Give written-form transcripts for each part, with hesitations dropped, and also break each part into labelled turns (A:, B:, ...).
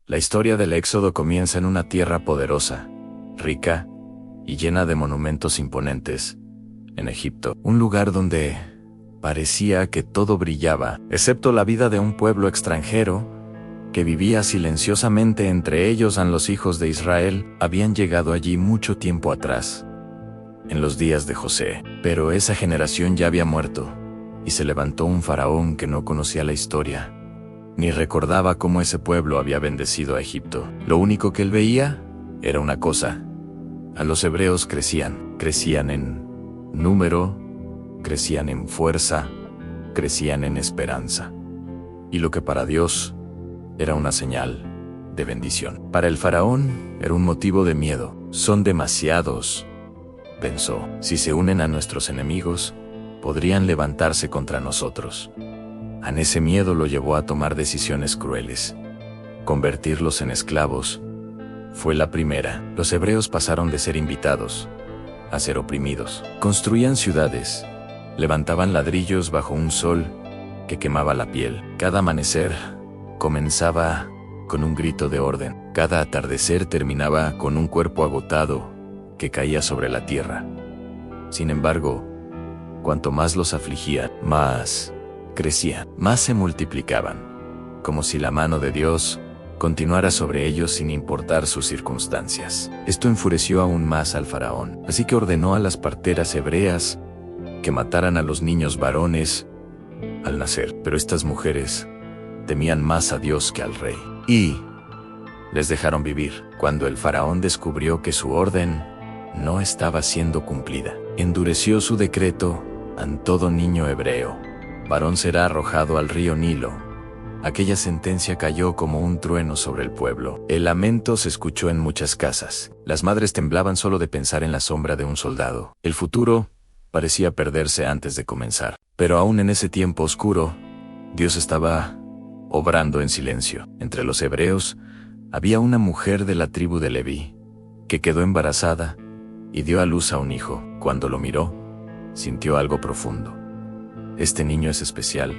A: La historia del Éxodo comienza en una tierra poderosa, rica y llena de monumentos imponentes, en Egipto, un lugar donde parecía que todo brillaba, excepto la vida de un pueblo extranjero que vivía silenciosamente entre ellos. Los hijos de Israel habían llegado allí mucho tiempo atrás, en los días de José, pero esa generación ya había muerto, y se levantó un faraón que no conocía la historia, ni recordaba cómo ese pueblo había bendecido a Egipto. Lo único que él veía era una cosa: a los hebreos crecían en número, crecían en fuerza, crecían en esperanza. Y lo que para Dios era una señal de bendición, para el faraón era un motivo de miedo. Son demasiados, pensó. Si se unen a nuestros enemigos, podrían levantarse contra nosotros. Ese miedo lo llevó a tomar decisiones crueles. Convertirlos en esclavos fue la primera. Los hebreos pasaron de ser invitados a ser oprimidos. Construían ciudades, levantaban ladrillos bajo un sol que quemaba la piel. Cada amanecer comenzaba con un grito de orden. Cada atardecer terminaba con un cuerpo agotado que caía sobre la tierra. Sin embargo, cuanto más los afligían, más crecían, más se multiplicaban, como si la mano de Dios continuara sobre ellos sin importar sus circunstancias. Esto enfureció aún más al faraón, así que ordenó a las parteras hebreas que mataran a los niños varones al nacer. Pero estas mujeres temían más a Dios que al rey, y les dejaron vivir. Cuando el faraón descubrió que su orden no estaba siendo cumplida, endureció su decreto: a todo niño hebreo varón será arrojado al río Nilo. Aquella sentencia cayó como un trueno sobre el pueblo. El lamento se escuchó en muchas casas. Las madres temblaban solo de pensar en la sombra de un soldado. El futuro parecía perderse antes de comenzar. Pero aún en ese tiempo oscuro, Dios estaba obrando en silencio. Entre los hebreos había una mujer de la tribu de Leví que quedó embarazada y dio a luz a un hijo. Cuando lo miró, sintió algo profundo. Este niño es especial.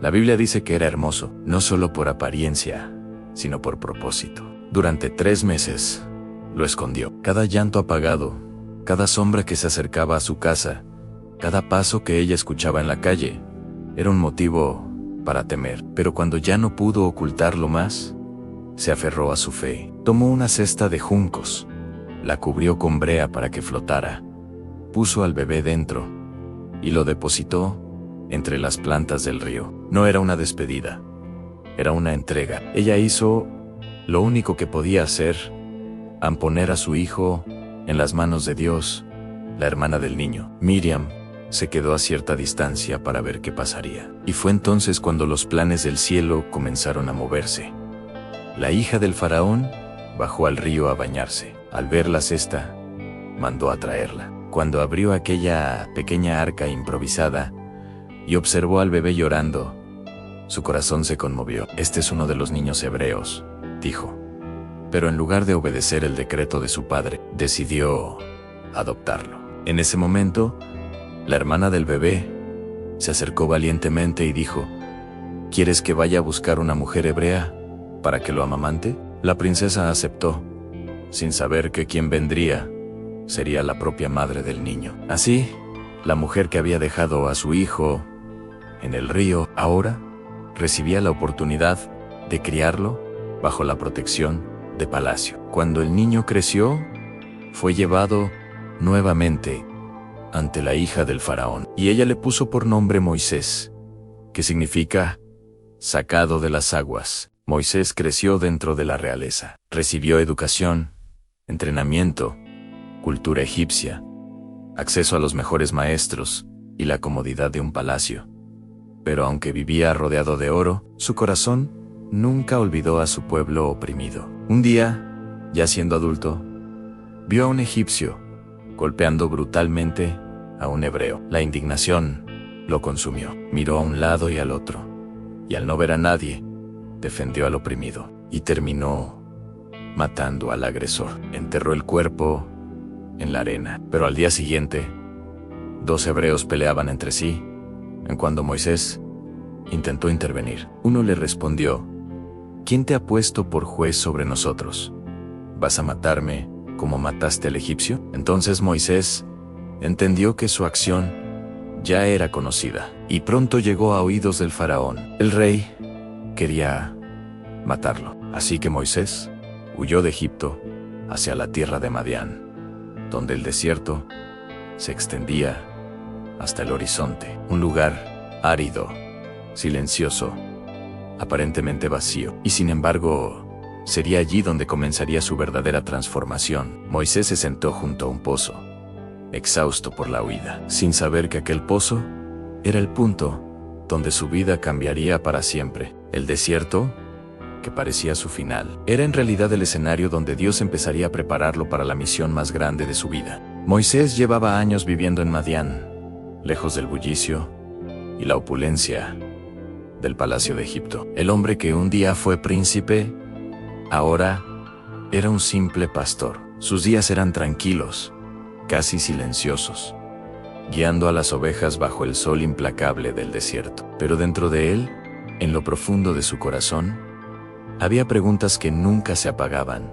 A: La Biblia dice que era hermoso, no solo por apariencia, sino por propósito. Durante 3 meses lo escondió. Cada llanto apagado, cada sombra que se acercaba a su casa, cada paso que ella escuchaba en la calle, era un motivo para temer. Pero cuando ya no pudo ocultarlo más, se aferró a su fe. Tomó una cesta de juncos, la cubrió con brea para que flotara, puso al bebé dentro y lo depositó entre las plantas del río. No era una despedida, era una entrega. Ella hizo lo único que podía hacer: poner a su hijo en las manos de Dios. La hermana del niño, Miriam, se quedó a cierta distancia para ver qué pasaría. Y fue entonces cuando los planes del cielo comenzaron a moverse. La hija del faraón bajó al río a bañarse. Al ver la cesta, mandó a traerla. Cuando abrió aquella pequeña arca improvisada y observó al bebé llorando, su corazón se conmovió. Este es uno de los niños hebreos, dijo. Pero en lugar de obedecer el decreto de su padre, decidió adoptarlo. En ese momento, la hermana del bebé se acercó valientemente y dijo: ¿Quieres que vaya a buscar una mujer hebrea para que lo amamante? La princesa aceptó, sin saber que quien vendría sería la propia madre del niño. Así, la mujer que había dejado a su hijo en el río ahora recibía la oportunidad de criarlo bajo la protección de palacio. Cuando el niño creció, fue llevado nuevamente ante la hija del faraón, y ella le puso por nombre Moisés, que significa sacado de las aguas. Moisés creció dentro de la realeza. Recibió educación, entrenamiento, cultura egipcia, acceso a los mejores maestros y la comodidad de un palacio. Pero aunque vivía rodeado de oro, su corazón nunca olvidó a su pueblo oprimido. Un día, ya siendo adulto, vio a un egipcio golpeando brutalmente a un hebreo. La indignación lo consumió. Miró a un lado y al otro, y al no ver a nadie, defendió al oprimido y terminó matando al agresor. Enterró el cuerpo en la arena. Pero al día siguiente, 2 hebreos peleaban entre sí, en cuando Moisés intentó intervenir. Uno le respondió: ¿quién te ha puesto por juez sobre nosotros? ¿Vas a matarme como mataste al egipcio? Entonces Moisés entendió que su acción ya era conocida, y pronto llegó a oídos del faraón. El rey quería matarlo. Así que Moisés huyó de Egipto hacia la tierra de Madián, donde el desierto se extendía hasta el horizonte. Un lugar árido, silencioso, aparentemente vacío. Y sin embargo, sería allí donde comenzaría su verdadera transformación. Moisés se sentó junto a un pozo, exhausto por la huida, sin saber que aquel pozo era el punto donde su vida cambiaría para siempre. El desierto, que parecía su final, era en realidad el escenario donde Dios empezaría a prepararlo para la misión más grande de su vida. Moisés llevaba años viviendo en Madián, lejos del bullicio y la opulencia del palacio de Egipto. El hombre que un día fue príncipe, ahora era un simple pastor. Sus días eran tranquilos, casi silenciosos, guiando a las ovejas bajo el sol implacable del desierto. Pero dentro de él, en lo profundo de su corazón, había preguntas que nunca se apagaban.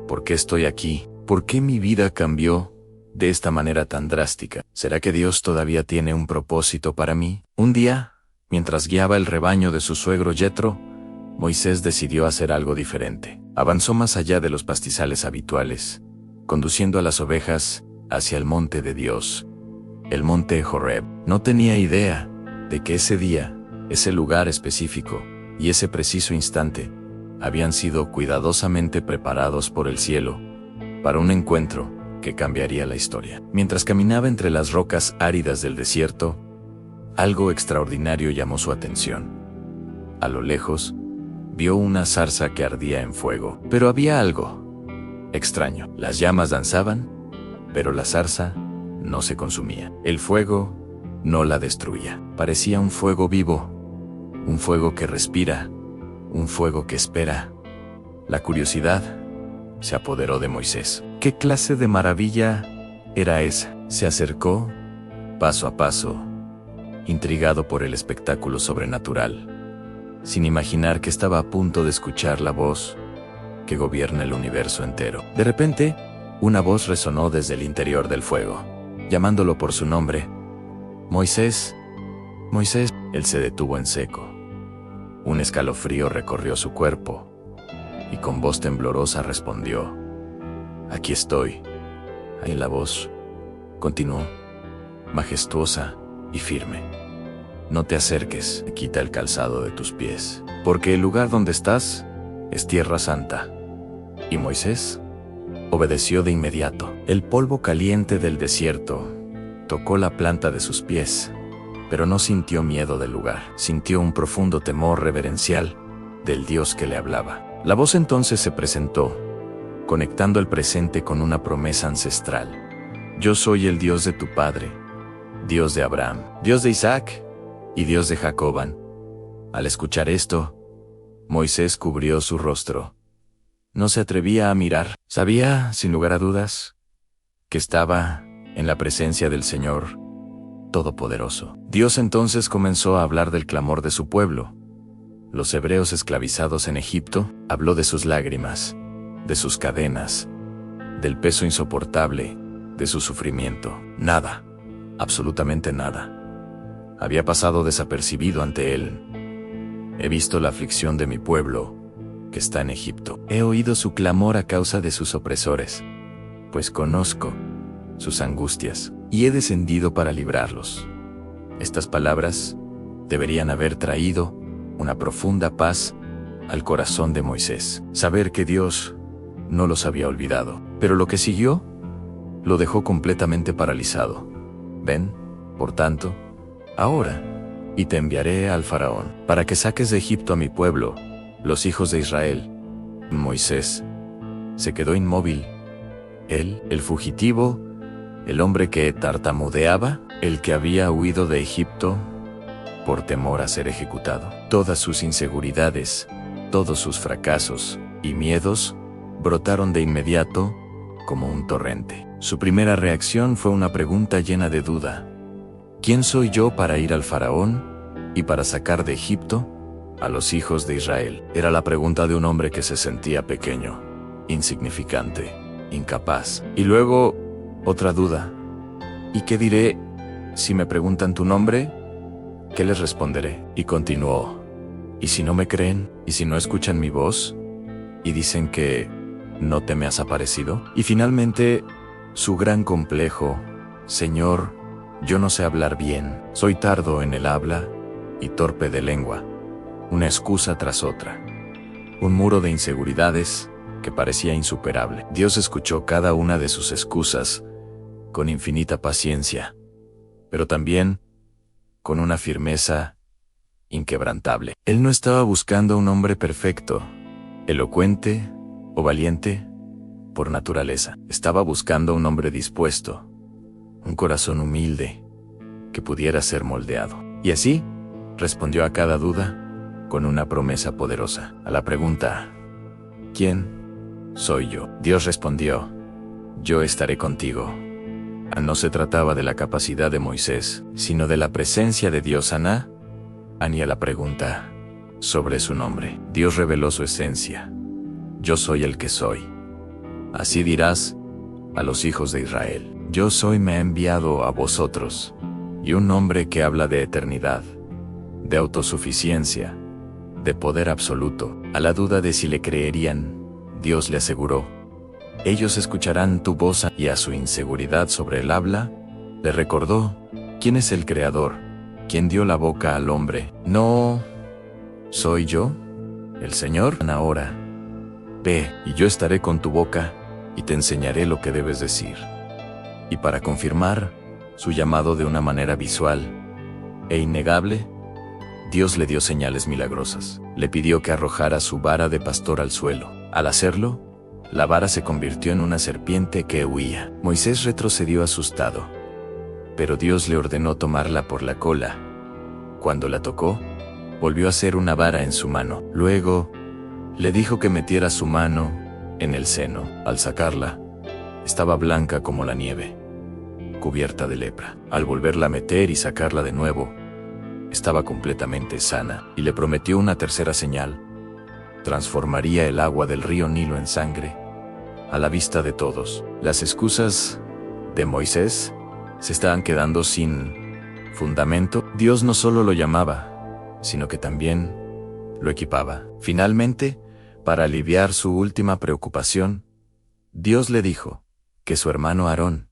A: ¿Por qué estoy aquí? ¿Por qué mi vida cambió de esta manera tan drástica? ¿Será que Dios todavía tiene un propósito para mí? Un día, mientras guiaba el rebaño de su suegro Yetro, Moisés decidió hacer algo diferente. Avanzó más allá de los pastizales habituales, conduciendo a las ovejas hacia el monte de Dios, el monte Horeb. No tenía idea de que ese día, ese lugar específico y ese preciso instante habían sido cuidadosamente preparados por el cielo para un encuentro que cambiaría la historia. Mientras caminaba entre las rocas áridas del desierto, algo extraordinario llamó su atención. A lo lejos, vio una zarza que ardía en fuego. Pero había algo extraño. Las llamas danzaban, pero la zarza no se consumía. El fuego no la destruía. Parecía un fuego vivo, un fuego que respira, un fuego que espera. La curiosidad se apoderó de Moisés. ¿Qué clase de maravilla era esa? Se acercó, paso a paso, intrigado por el espectáculo sobrenatural, sin imaginar que estaba a punto de escuchar la voz que gobierna el universo entero. De repente, una voz resonó desde el interior del fuego, llamándolo por su nombre. Moisés, Moisés. Él se detuvo en seco. Un escalofrío recorrió su cuerpo, y con voz temblorosa respondió: «Aquí estoy». Ahí la voz continuó, majestuosa y firme: «No te acerques, quita el calzado de tus pies, porque el lugar donde estás es tierra santa». Y Moisés obedeció de inmediato. El polvo caliente del desierto tocó la planta de sus pies, pero no sintió miedo del lugar. Sintió un profundo temor reverencial del Dios que le hablaba. La voz entonces se presentó, conectando el presente con una promesa ancestral. «Yo soy el Dios de tu padre, Dios de Abraham, Dios de Isaac y Dios de Jacob». Al escuchar esto, Moisés cubrió su rostro. No se atrevía a mirar. Sabía, sin lugar a dudas, que estaba en la presencia del Señor Todopoderoso. Dios entonces comenzó a hablar del clamor de su pueblo, los hebreos esclavizados en Egipto. Habló de sus lágrimas, de sus cadenas, del peso insoportable de su sufrimiento. Nada, absolutamente nada, había pasado desapercibido ante él. «He visto la aflicción de mi pueblo que está en Egipto. He oído su clamor a causa de sus opresores, pues conozco sus angustias, y he descendido para librarlos». Estas palabras deberían haber traído una profunda paz al corazón de Moisés. Saber que Dios no los había olvidado. Pero lo que siguió lo dejó completamente paralizado. «Ven, por tanto, ahora, y te enviaré al faraón, para que saques de Egipto a mi pueblo, los hijos de Israel». Moisés se quedó inmóvil. Él, el fugitivo, el hombre que tartamudeaba, el que había huido de Egipto por temor a ser ejecutado. Todas sus inseguridades, todos sus fracasos y miedos brotaron de inmediato como un torrente. Su primera reacción fue una pregunta llena de duda: «¿Quién soy yo para ir al faraón y para sacar de Egipto a los hijos de Israel? Era la pregunta de un hombre que se sentía pequeño, insignificante, incapaz. Y luego, otra duda. ¿Y qué diré si me preguntan tu nombre? ¿Qué les responderé? Y continuó. ¿Y si no me creen? ¿Y si no escuchan mi voz? ¿Y dicen que no te me has aparecido? Y finalmente, su gran complejo. Señor, yo no sé hablar bien. Soy tardo en el habla y torpe de lengua. Una excusa tras otra. Un muro de inseguridades que parecía insuperable. Dios escuchó cada una de sus excusas con infinita paciencia, pero también con una firmeza inquebrantable. Él no estaba buscando a un hombre perfecto, elocuente o valiente por naturaleza. Estaba buscando a un hombre dispuesto, un corazón humilde que pudiera ser moldeado. Y así respondió a cada duda con una promesa poderosa. A la pregunta, ¿quién soy yo? Dios respondió, yo estaré contigo. No se trataba de la capacidad de Moisés, sino de la presencia de Dios. Aná, ni a la pregunta sobre su nombre. Dios reveló su esencia. Yo soy el que soy. Así dirás a los hijos de Israel. Yo soy me ha enviado a vosotros. Y un nombre que habla de eternidad, de autosuficiencia, de poder absoluto. A la duda de si le creerían, Dios le aseguró, ellos escucharán tu voz. Y a su inseguridad sobre el habla, le recordó, ¿quién es el Creador? ¿Quién dio la boca al hombre? ¿No soy yo, el Señor? Ahora, ve, y yo estaré con tu boca, y te enseñaré lo que debes decir. Y para confirmar su llamado de una manera visual e innegable, Dios le dio señales milagrosas. Le pidió que arrojara su vara de pastor al suelo. Al hacerlo, la vara se convirtió en una serpiente que huía. Moisés retrocedió asustado, pero Dios le ordenó tomarla por la cola. Cuando la tocó, volvió a ser una vara en su mano. Luego, le dijo que metiera su mano en el seno. Al sacarla, estaba blanca como la nieve, cubierta de lepra. Al volverla a meter y sacarla de nuevo, estaba completamente sana, y le prometió una tercera señal. Transformaría el agua del río Nilo en sangre, a la vista de todos. Las excusas de Moisés se estaban quedando sin fundamento. Dios no solo lo llamaba, sino que también lo equipaba. Finalmente, para aliviar su última preocupación, Dios le dijo que su hermano Aarón,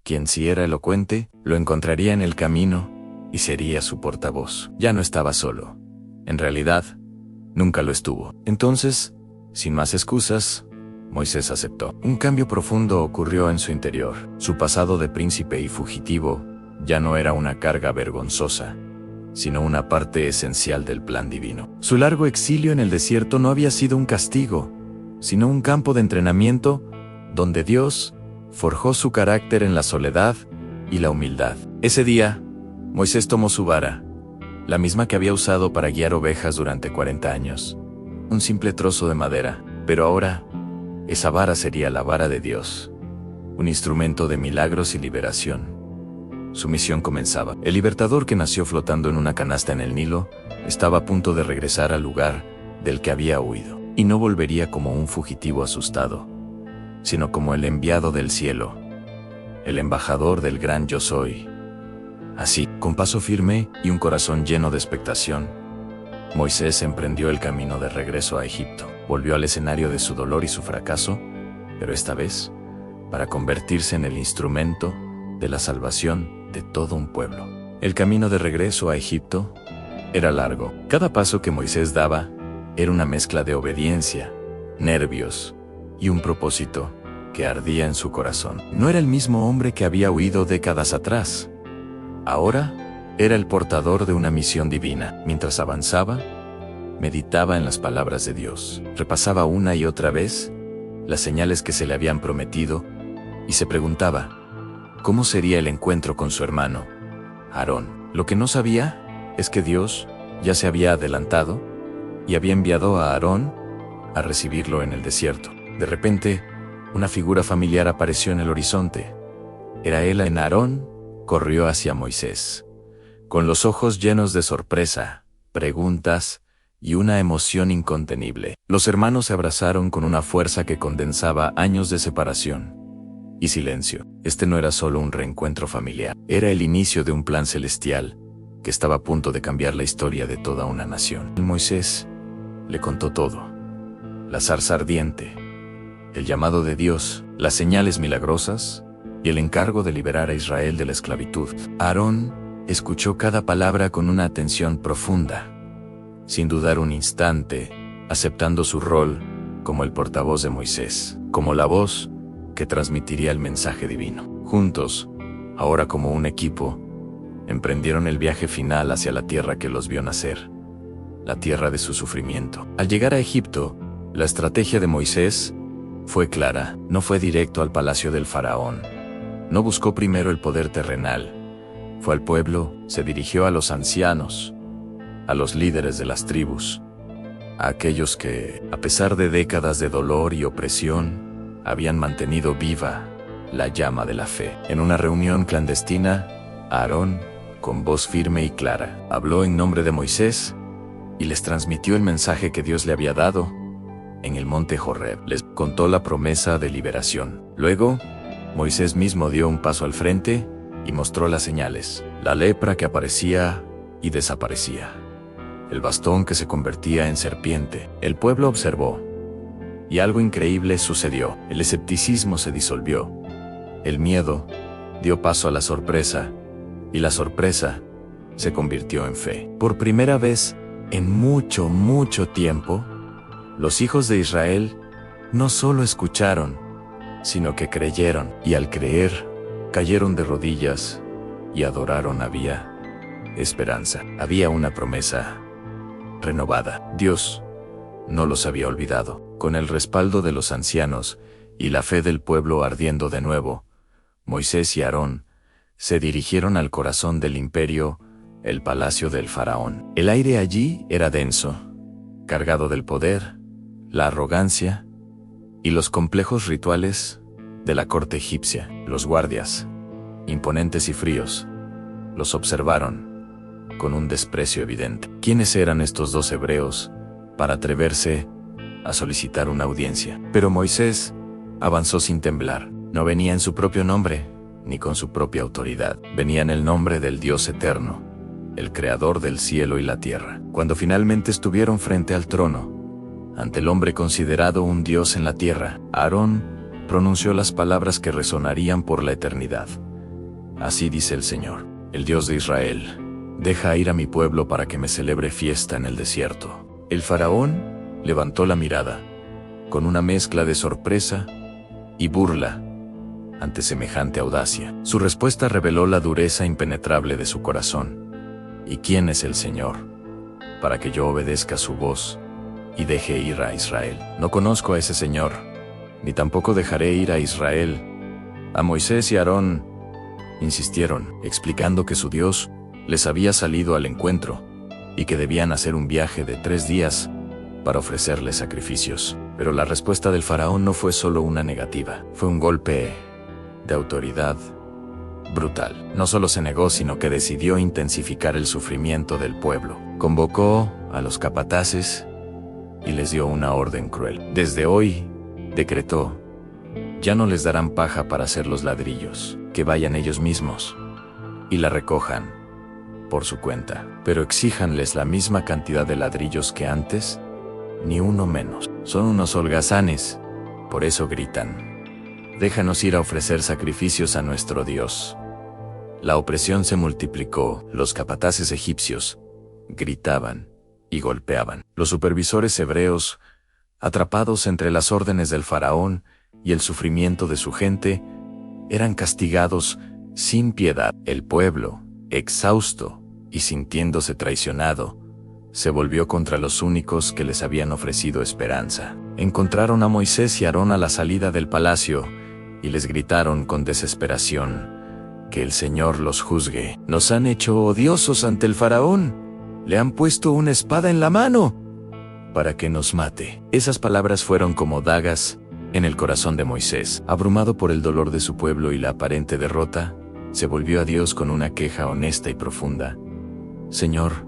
A: quien sí era elocuente, lo encontraría en el camino y sería su portavoz. Ya no estaba solo. En realidad, nunca lo estuvo. Entonces, sin más excusas, Moisés aceptó. Un cambio profundo ocurrió en su interior. Su pasado de príncipe y fugitivo ya no era una carga vergonzosa, sino una parte esencial del plan divino. Su largo exilio en el desierto no había sido un castigo, sino un campo de entrenamiento donde Dios forjó su carácter en la soledad y la humildad. Ese día, Moisés tomó su vara, la misma que había usado para guiar ovejas durante 40 años. Un simple trozo de madera, pero ahora, esa vara sería la vara de Dios, un instrumento de milagros y liberación. Su misión comenzaba. El libertador que nació flotando en una canasta en el Nilo, estaba a punto de regresar al lugar del que había huido, y no volvería como un fugitivo asustado, sino como el enviado del cielo, el embajador del gran Yo Soy. Así, con paso firme y un corazón lleno de expectación, Moisés emprendió el camino de regreso a Egipto. Volvió al escenario de su dolor y su fracaso, pero esta vez, para convertirse en el instrumento de la salvación de todo un pueblo. El camino de regreso a Egipto era largo. Cada paso que Moisés daba era una mezcla de obediencia, nervios y un propósito que ardía en su corazón. No era el mismo hombre que había huido décadas atrás. Ahora era el portador de una misión divina. Mientras avanzaba, meditaba en las palabras de Dios. Repasaba una y otra vez las señales que se le habían prometido y se preguntaba, ¿cómo sería el encuentro con su hermano, Aarón? Lo que no sabía es que Dios ya se había adelantado y había enviado a Aarón a recibirlo en el desierto. De repente, una figura familiar apareció en el horizonte. Era él. En Aarón corrió hacia Moisés, con los ojos llenos de sorpresa, preguntas y una emoción incontenible. Los hermanos se abrazaron con una fuerza que condensaba años de separación y silencio. Este no era solo un reencuentro familiar, era el inicio de un plan celestial que estaba a punto de cambiar la historia de toda una nación. Moisés le contó todo: la zarza ardiente, el llamado de Dios, las señales milagrosas y el encargo de liberar a Israel de la esclavitud. Aarón escuchó cada palabra con una atención profunda, sin dudar un instante, aceptando su rol como el portavoz de Moisés, como la voz que transmitiría el mensaje divino. Juntos, ahora como un equipo, emprendieron el viaje final hacia la tierra que los vio nacer, la tierra de su sufrimiento. Al llegar a Egipto, la estrategia de Moisés fue clara. No fue directo al palacio del faraón. No buscó primero el poder terrenal. Fue al pueblo, se dirigió a los ancianos, a los líderes de las tribus, a aquellos que, a pesar de décadas de dolor y opresión, habían mantenido viva la llama de la fe. En una reunión clandestina, Aarón, con voz firme y clara, habló en nombre de Moisés y les transmitió el mensaje que Dios le había dado en el monte Horeb. Les contó la promesa de liberación. Luego, Moisés mismo dio un paso al frente y mostró las señales: la lepra que aparecía y desaparecía, el bastón que se convertía en serpiente. El pueblo observó, y algo increíble sucedió. El escepticismo se disolvió, el miedo dio paso a la sorpresa, y la sorpresa se convirtió en fe. Por primera vez en mucho tiempo, los hijos de Israel no solo escucharon, sino que creyeron, y al creer, cayeron de rodillas y adoraron. Había esperanza, había una promesa renovada. Dios no los había olvidado. Con el respaldo de los ancianos y la fe del pueblo ardiendo de nuevo, Moisés y Aarón se dirigieron al corazón del imperio, el palacio del faraón. El aire allí era denso, cargado del poder, la arrogancia y los complejos rituales de la corte egipcia. Los guardias, imponentes y fríos, los observaron con un desprecio evidente. ¿Quiénes eran estos dos hebreos para atreverse a solicitar una audiencia? Pero Moisés avanzó sin temblar. No venía en su propio nombre, ni con su propia autoridad. Venía en el nombre del Dios eterno, el creador del cielo y la tierra. Cuando finalmente estuvieron frente al trono, ante el hombre considerado un Dios en la tierra, Aarón pronunció las palabras que resonarían por la eternidad. Así dice el Señor, el Dios de Israel: deja ir a mi pueblo para que me celebre fiesta en el desierto. El faraón levantó la mirada, con una mezcla de sorpresa y burla ante semejante audacia. Su respuesta reveló la dureza impenetrable de su corazón. ¿Y quién es el Señor para que yo obedezca su voz y deje ir a Israel? No conozco a ese Señor, ni tampoco dejaré ir a Israel. A Moisés y Aarón insistieron, explicando que su Dios les había salido al encuentro y que debían hacer un viaje de 3 días para ofrecerle sacrificios. Pero la respuesta del faraón no fue solo una negativa, fue un golpe de autoridad brutal. No solo se negó, sino que decidió intensificar el sufrimiento del pueblo. Convocó a los capataces y les dio una orden cruel. Desde hoy, decretó, ya no les darán paja para hacer los ladrillos, que vayan ellos mismos y la recojan por su cuenta, pero exíjanles la misma cantidad de ladrillos que antes, ni uno menos. Son unos holgazanes, por eso gritan. Déjanos ir a ofrecer sacrificios a nuestro Dios. La opresión se multiplicó. Los capataces egipcios gritaban y golpeaban. Los supervisores hebreos, atrapados entre las órdenes del faraón y el sufrimiento de su gente, eran castigados sin piedad. El pueblo, exhausto y sintiéndose traicionado, se volvió contra los únicos que les habían ofrecido esperanza. Encontraron a Moisés y Aarón a la salida del palacio y les gritaron con desesperación: que el Señor los juzgue. Nos han hecho odiosos ante el faraón. Le han puesto una espada en la mano para que nos mate. Esas palabras fueron como dagas en el corazón de Moisés. Abrumado por el dolor de su pueblo y la aparente derrota, se volvió a Dios con una queja honesta y profunda: Señor,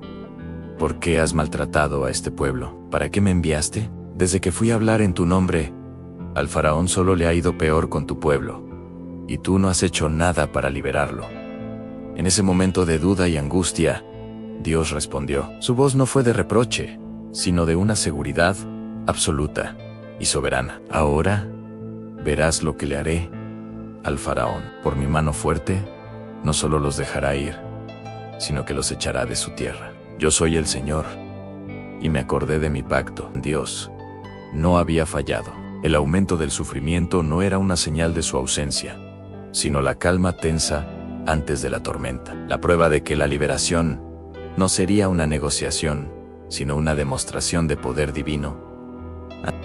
A: ¿Por qué has maltratado a este pueblo? ¿Para qué me enviaste? Desde que fui a hablar en tu nombre, al faraón solo le ha ido peor con tu pueblo, y tú no has hecho nada para liberarlo. En ese momento de duda y angustia, Dios respondió. Su voz no fue de reproche, sino de una seguridad absoluta y soberana. Ahora verás lo que le haré al faraón. Por mi mano fuerte, no solo los dejará ir, sino que los echará de su tierra. Yo soy el Señor, y me acordé de mi pacto. Dios no había fallado. El aumento del sufrimiento no era una señal de su ausencia, sino la calma tensa antes de la tormenta. La prueba de que la liberación no sería una negociación, sino una demostración de poder divino.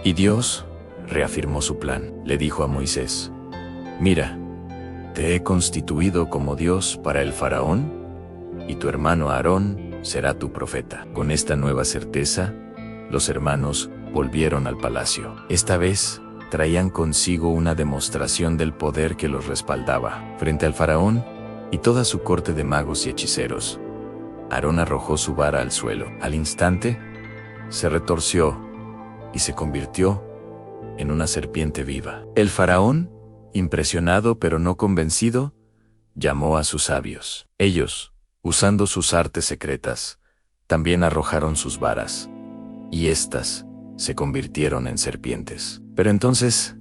A: Y Dios reafirmó su plan. Le dijo a Moisés: mira, te he constituido como Dios para el faraón, y tu hermano Aarón será tu profeta. Con esta nueva certeza, los hermanos volvieron al palacio. Esta vez, traían consigo una demostración del poder que los respaldaba. Frente al faraón y toda su corte de magos y hechiceros, Aarón arrojó su vara al suelo. Al instante, se retorció y se convirtió en una serpiente viva. El faraón, impresionado pero no convencido, llamó a sus sabios. Ellos, usando sus artes secretas, también arrojaron sus varas, y éstas se convirtieron en serpientes. Pero entonces,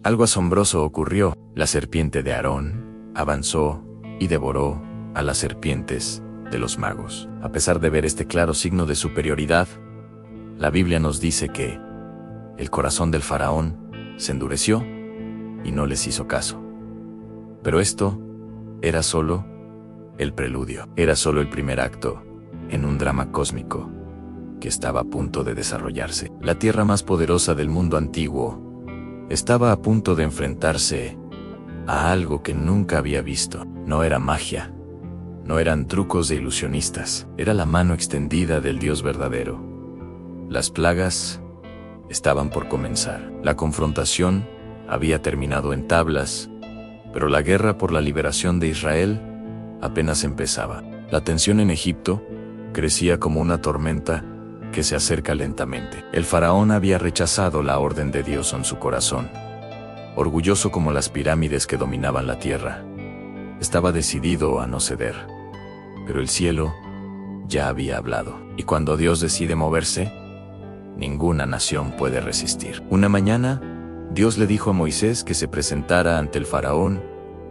A: algo asombroso ocurrió. La serpiente de Aarón avanzó y devoró a las serpientes de los magos. A pesar de ver este claro signo de superioridad, la Biblia nos dice que el corazón del faraón se endureció y no les hizo caso. Pero esto era solo el preludio. Era solo el primer acto en un drama cósmico que estaba a punto de desarrollarse. La tierra más poderosa del mundo antiguo estaba a punto de enfrentarse a algo que nunca había visto. No era magia, no eran trucos de ilusionistas, era la mano extendida del Dios verdadero. Las plagas estaban por comenzar. La confrontación había terminado en tablas, pero la guerra por la liberación de Israel apenas empezaba. La tensión en Egipto crecía como una tormenta que se acerca lentamente. El faraón había rechazado la orden de Dios en su corazón. Orgulloso como las pirámides que dominaban la tierra, estaba decidido a no ceder. Pero el cielo ya había hablado. Y cuando Dios decide moverse, ninguna nación puede resistir. Una mañana, Dios le dijo a Moisés que se presentara ante el faraón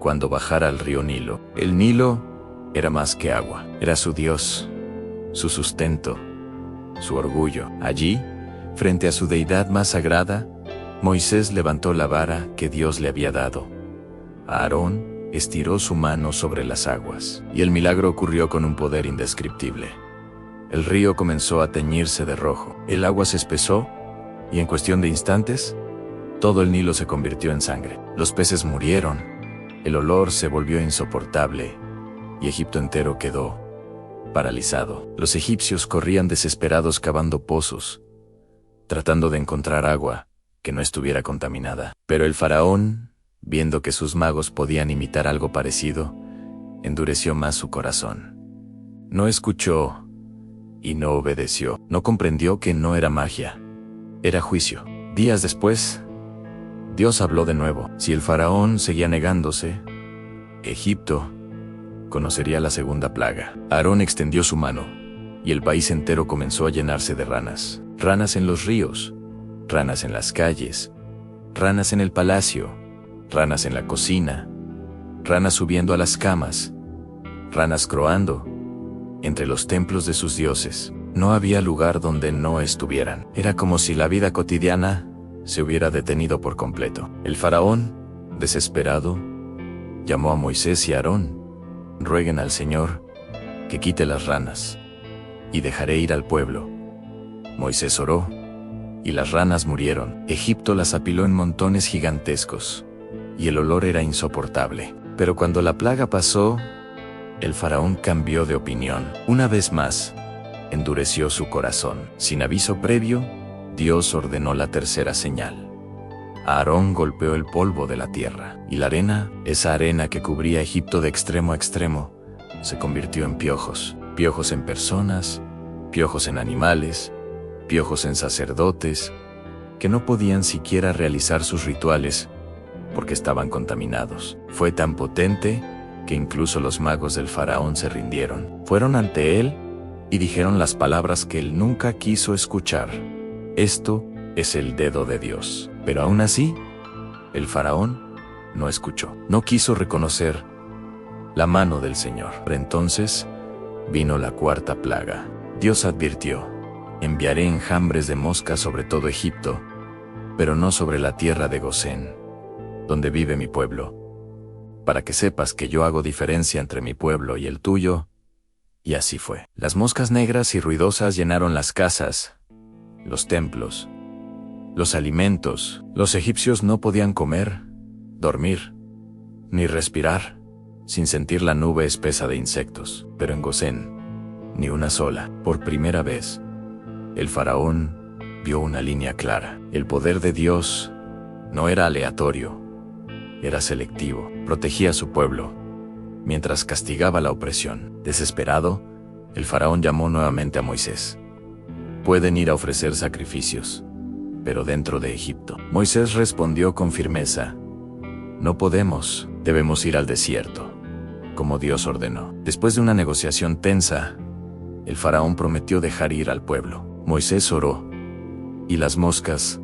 A: cuando bajara al río Nilo. El Nilo era más que agua. Era su Dios, su sustento, su orgullo. Allí, frente a su deidad más sagrada, Moisés levantó la vara que Dios le había dado. Aarón estiró su mano sobre las aguas, y el milagro ocurrió con un poder indescriptible. El río comenzó a teñirse de rojo. El agua se espesó, y en cuestión de instantes, todo el Nilo se convirtió en sangre. Los peces murieron, el olor se volvió insoportable, y Egipto entero quedó paralizado. Los egipcios corrían desesperados cavando pozos, tratando de encontrar agua que no estuviera contaminada. Pero el faraón, viendo que sus magos podían imitar algo parecido, endureció más su corazón. No escuchó y no obedeció. No comprendió que no era magia, era juicio. Días después, Dios habló de nuevo. Si el faraón seguía negándose, Egipto conocería la segunda plaga. Aarón extendió su mano, y el país entero comenzó a llenarse de ranas. Ranas en los ríos, ranas en las calles, ranas en el palacio, ranas en la cocina, ranas subiendo a las camas, ranas croando entre los templos de sus dioses. No había lugar donde no estuvieran. Era como si la vida cotidiana se hubiera detenido por completo. El faraón, desesperado, llamó a Moisés y a Aarón. Rueguen al Señor que quite las ranas, y dejaré ir al pueblo. Moisés oró, y las ranas murieron. Egipto las apiló en montones gigantescos, y el olor era insoportable. Pero cuando la plaga pasó, el faraón cambió de opinión. Una vez más, endureció su corazón. Sin aviso previo, Dios ordenó la tercera señal. Aarón golpeó el polvo de la tierra, y la arena, esa arena que cubría Egipto de extremo a extremo, se convirtió en piojos. Piojos en personas, piojos en animales, piojos en sacerdotes, que no podían siquiera realizar sus rituales porque estaban contaminados. Fue tan potente que incluso los magos del faraón se rindieron. Fueron ante él y dijeron las palabras que él nunca quiso escuchar. Esto es el dedo de Dios. Pero aún así, el faraón no escuchó. No quiso reconocer la mano del Señor. Pero entonces vino la cuarta plaga. Dios advirtió: enviaré enjambres de moscas sobre todo Egipto, pero no sobre la tierra de Gosén, donde vive mi pueblo, para que sepas que yo hago diferencia entre mi pueblo y el tuyo. Y así fue. Las moscas negras y ruidosas llenaron las casas, los templos, los alimentos. Los egipcios no podían comer, dormir, ni respirar, sin sentir la nube espesa de insectos. Pero en Gosén, ni una sola. Por primera vez, el faraón vio una línea clara. El poder de Dios no era aleatorio, era selectivo. Protegía a su pueblo, mientras castigaba la opresión. Desesperado, el faraón llamó nuevamente a Moisés. Pueden ir a ofrecer sacrificios, pero dentro de Egipto. Moisés respondió con firmeza: no podemos, debemos ir al desierto, como Dios ordenó. Después de una negociación tensa, el faraón prometió dejar ir al pueblo. Moisés oró, y las moscas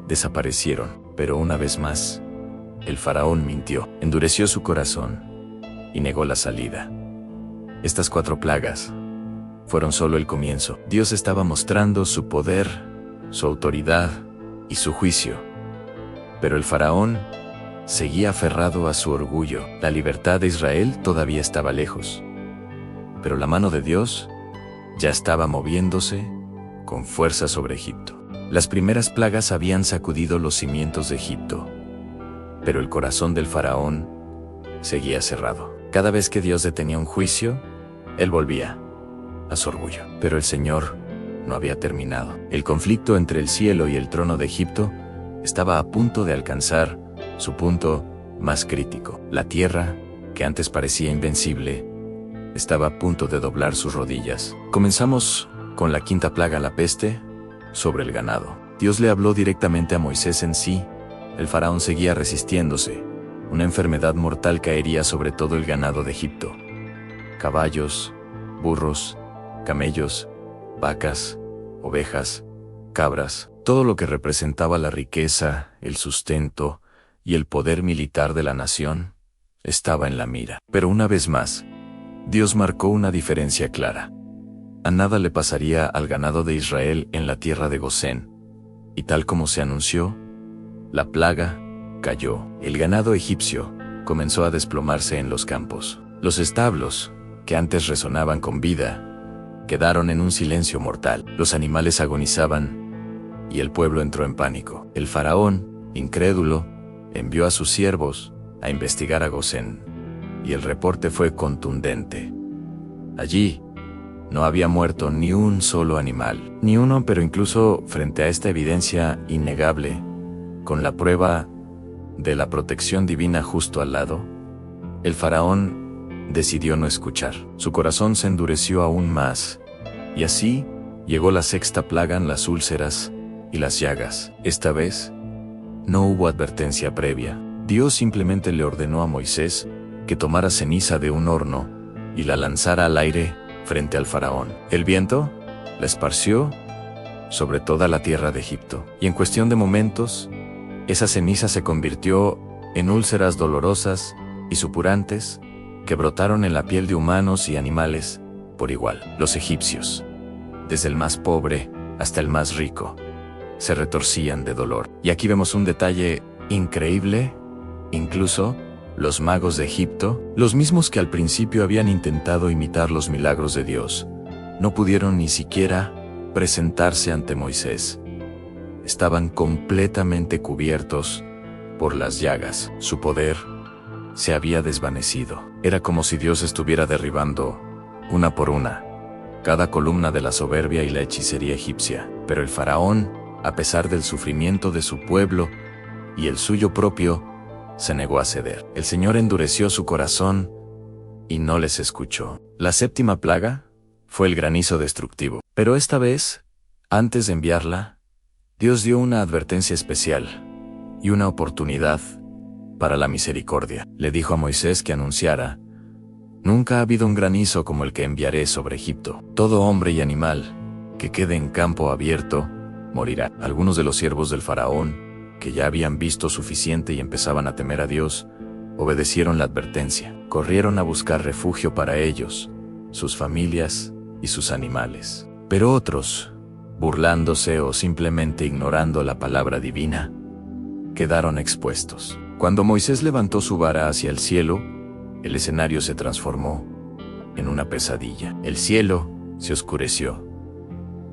A: desaparecieron. Pero una vez más, el faraón mintió, endureció su corazón y negó la salida. Estas 4 plagas fueron solo el comienzo. Dios estaba mostrando su poder, su autoridad y su juicio. Pero el faraón seguía aferrado a su orgullo. La libertad de Israel todavía estaba lejos, pero la mano de Dios ya estaba moviéndose con fuerza sobre Egipto. Las primeras plagas habían sacudido los cimientos de Egipto, pero el corazón del faraón seguía cerrado. Cada vez que Dios detenía un juicio, él volvía a su orgullo. Pero el Señor no había terminado. El conflicto entre el cielo y el trono de Egipto estaba a punto de alcanzar su punto más crítico. La tierra, que antes parecía invencible, estaba a punto de doblar sus rodillas. Comenzamos con la 5ª plaga, la peste, sobre el ganado. Dios le habló directamente a Moisés en sí. El faraón seguía resistiéndose. Una enfermedad mortal caería sobre todo el ganado de Egipto: caballos, burros, camellos, vacas, ovejas, cabras. Todo lo que representaba la riqueza, el sustento y el poder militar de la nación estaba en la mira. Pero una vez más, Dios marcó una diferencia clara. A nada le pasaría al ganado de Israel en la tierra de Gosén. Y tal como se anunció, la plaga cayó. El ganado egipcio comenzó a desplomarse en los campos. Los establos, que antes resonaban con vida, quedaron en un silencio mortal. Los animales agonizaban y el pueblo entró en pánico. El faraón, incrédulo, envió a sus siervos a investigar a Gosén, y el reporte fue contundente. Allí no había muerto ni un solo animal, ni uno. Pero incluso frente a esta evidencia innegable, con la prueba de la protección divina justo al lado, el faraón decidió no escuchar. Su corazón se endureció aún más, y así llegó la 6ª plaga, en las úlceras y las llagas. Esta vez no hubo advertencia previa. Dios simplemente le ordenó a Moisés que tomara ceniza de un horno y la lanzara al aire frente al faraón. El viento la esparció sobre toda la tierra de Egipto, y en cuestión de momentos, esa ceniza se convirtió en úlceras dolorosas y supurantes que brotaron en la piel de humanos y animales por igual. Los egipcios, desde el más pobre hasta el más rico, se retorcían de dolor. Y aquí vemos un detalle increíble. Incluso los magos de Egipto, los mismos que al principio habían intentado imitar los milagros de Dios, no pudieron ni siquiera presentarse ante Moisés. Estaban completamente cubiertos por las llagas. Su poder se había desvanecido. Era como si Dios estuviera derribando, una por una, cada columna de la soberbia y la hechicería egipcia. Pero el faraón, a pesar del sufrimiento de su pueblo y el suyo propio, se negó a ceder. El Señor endureció su corazón y no les escuchó. La 7ª plaga, fue el granizo destructivo. Pero esta vez, antes de enviarla, Dios dio una advertencia especial y una oportunidad para la misericordia. Le dijo a Moisés que anunciara: nunca ha habido un granizo como el que enviaré sobre Egipto. Todo hombre y animal que quede en campo abierto morirá. Algunos de los siervos del faraón, que ya habían visto suficiente y empezaban a temer a Dios, obedecieron la advertencia. Corrieron a buscar refugio para ellos, sus familias y sus animales. Pero otros, burlándose o simplemente ignorando la palabra divina, quedaron expuestos. Cuando Moisés levantó su vara hacia el cielo, el escenario se transformó en una pesadilla. El cielo se oscureció.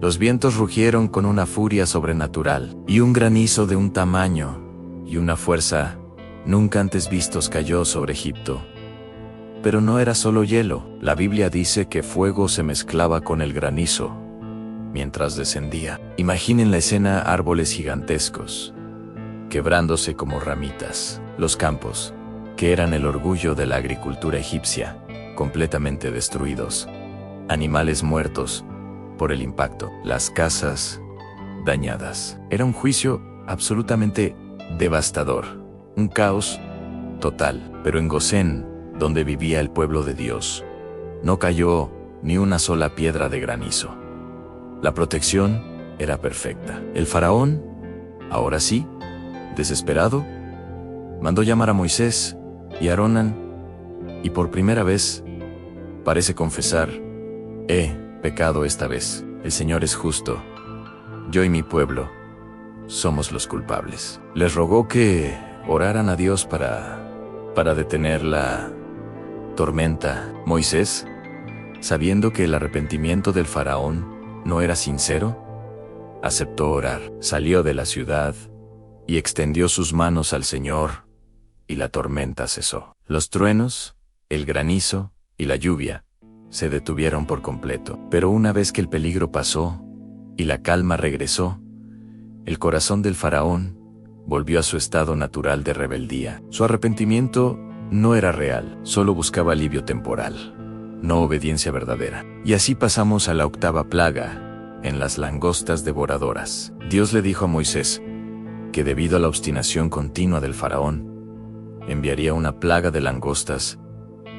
A: Los vientos rugieron con una furia sobrenatural, y un granizo de un tamaño y una fuerza nunca antes vistos cayó sobre Egipto. Pero no era solo hielo. La Biblia dice que fuego se mezclaba con el granizo mientras descendía. Imaginen la escena: árboles gigantescos, quebrándose como ramitas. Los campos, que eran el orgullo de la agricultura egipcia, completamente destruidos. Animales muertos por el impacto. Las casas dañadas. Era un juicio absolutamente devastador. Un caos total. Pero en Gosén, donde vivía el pueblo de Dios, no cayó ni una sola piedra de granizo. La protección era perfecta. El faraón, ahora sí, desesperado, mandó llamar a Moisés y a Aarón, y por primera vez parece confesar: he pecado esta vez. El Señor es justo. Yo y mi pueblo somos los culpables. Les rogó que oraran a Dios para detener la tormenta. Moisés, sabiendo que el arrepentimiento del faraón no era sincero, aceptó orar. Salió de la ciudad y extendió sus manos al Señor, y la tormenta cesó. Los truenos, el granizo y la lluvia se detuvieron por completo. Pero una vez que el peligro pasó y la calma regresó, el corazón del faraón volvió a su estado natural de rebeldía. Su arrepentimiento no era real, solo buscaba alivio temporal, no obediencia verdadera. Y así pasamos a la octava plaga, en las langostas devoradoras. Dios le dijo a Moisés que debido a la obstinación continua del faraón, enviaría una plaga de langostas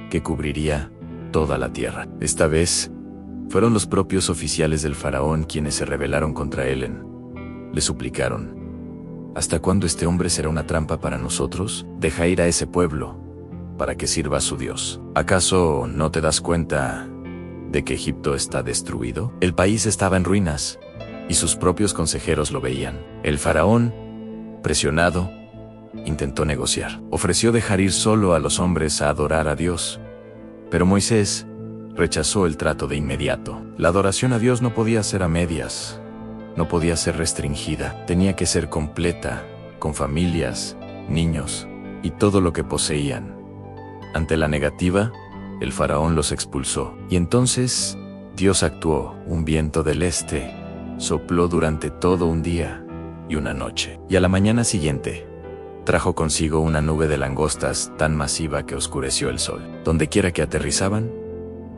A: que cubriría toda la tierra. Esta vez, fueron los propios oficiales del faraón quienes se rebelaron contra él. Le suplicaron: ¿hasta cuándo este hombre será una trampa para nosotros? Deja ir a ese pueblo, para que sirva a su Dios. ¿Acaso no te das cuenta de que Egipto está destruido? El país estaba en ruinas, y sus propios consejeros lo veían. El faraón, presionado, intentó negociar. Ofreció dejar ir solo a los hombres a adorar a Dios. Pero Moisés rechazó el trato de inmediato. La adoración a Dios no podía ser a medias, no podía ser restringida, tenía que ser completa, con familias, niños y todo lo que poseían. Ante la negativa, el faraón los expulsó. Y entonces Dios actuó. Un viento del este sopló durante todo un día y una noche. Y a la mañana siguiente, trajo consigo una nube de langostas tan masiva que oscureció el sol. Donde quiera que aterrizaban,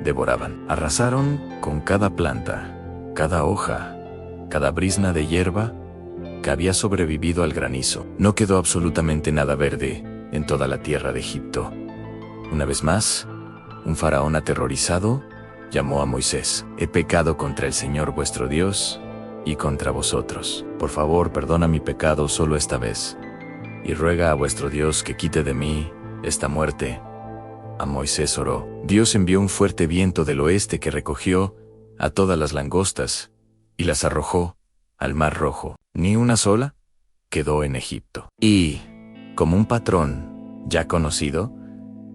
A: devoraban. Arrasaron con cada planta, cada hoja, cada brizna de hierba que había sobrevivido al granizo. No quedó absolutamente nada verde en toda la tierra de Egipto. Una vez más, un faraón aterrorizado llamó a Moisés: he pecado contra el Señor vuestro Dios y contra vosotros. Por favor, perdona mi pecado solo esta vez, y ruega a vuestro Dios que quite de mí esta muerte. A Moisés oró. Dios envió un fuerte viento del oeste que recogió a todas las langostas y las arrojó al Mar Rojo. Ni una sola quedó en Egipto. Y, como un patrón ya conocido,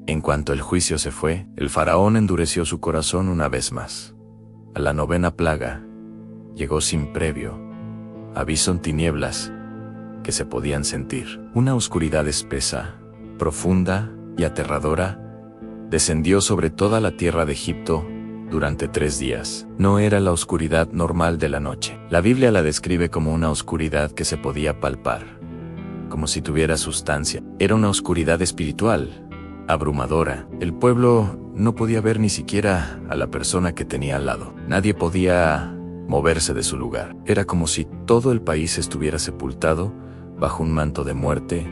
A: en cuanto el juicio se fue, el faraón endureció su corazón una vez más. A la novena plaga llegó sin previo aviso en tinieblas que se podían sentir. Una oscuridad espesa, profunda y aterradora descendió sobre toda la tierra de Egipto durante 3 días. No era la oscuridad normal de la noche. La Biblia la describe como una oscuridad que se podía palpar, como si tuviera sustancia. Era una oscuridad espiritual, abrumadora. El pueblo no podía ver ni siquiera a la persona que tenía al lado. Nadie podía moverse de su lugar. Era como si todo el país estuviera sepultado bajo un manto de muerte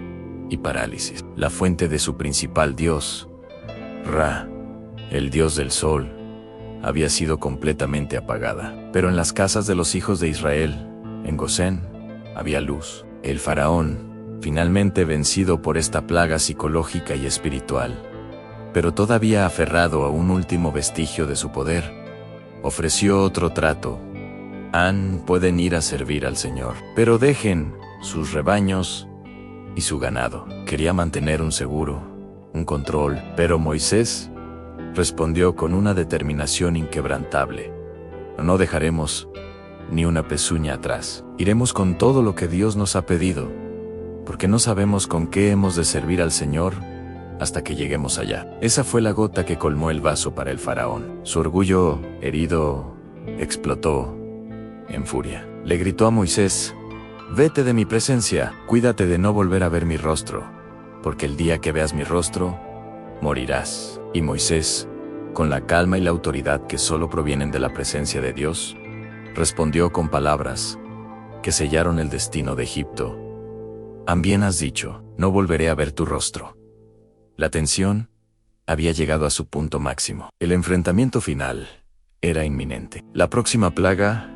A: y parálisis. La fuente de su principal dios, Ra, el dios del sol, había sido completamente apagada. Pero en las casas de los hijos de Israel, en Gosén, había luz. El faraón, finalmente vencido por esta plaga psicológica y espiritual, pero todavía aferrado a un último vestigio de su poder, ofreció otro trato. Pueden ir a servir al Señor, pero dejen sus rebaños y su ganado. Quería mantener un control, pero Moisés respondió con una determinación inquebrantable: no dejaremos ni una pezuña atrás. Iremos con todo lo que Dios nos ha pedido, porque no sabemos con qué hemos de servir al Señor hasta que lleguemos allá. Esa fue la gota que colmó el vaso para el faraón. Su orgullo, herido, explotó en furia. Le gritó a Moisés: vete de mi presencia, cuídate de no volver a ver mi rostro, porque el día que veas mi rostro, morirás. Y Moisés, con la calma y la autoridad que solo provienen de la presencia de Dios, respondió con palabras que sellaron el destino de Egipto. Bien has dicho, no volveré a ver tu rostro. La tensión había llegado a su punto máximo. El enfrentamiento final era inminente. La próxima plaga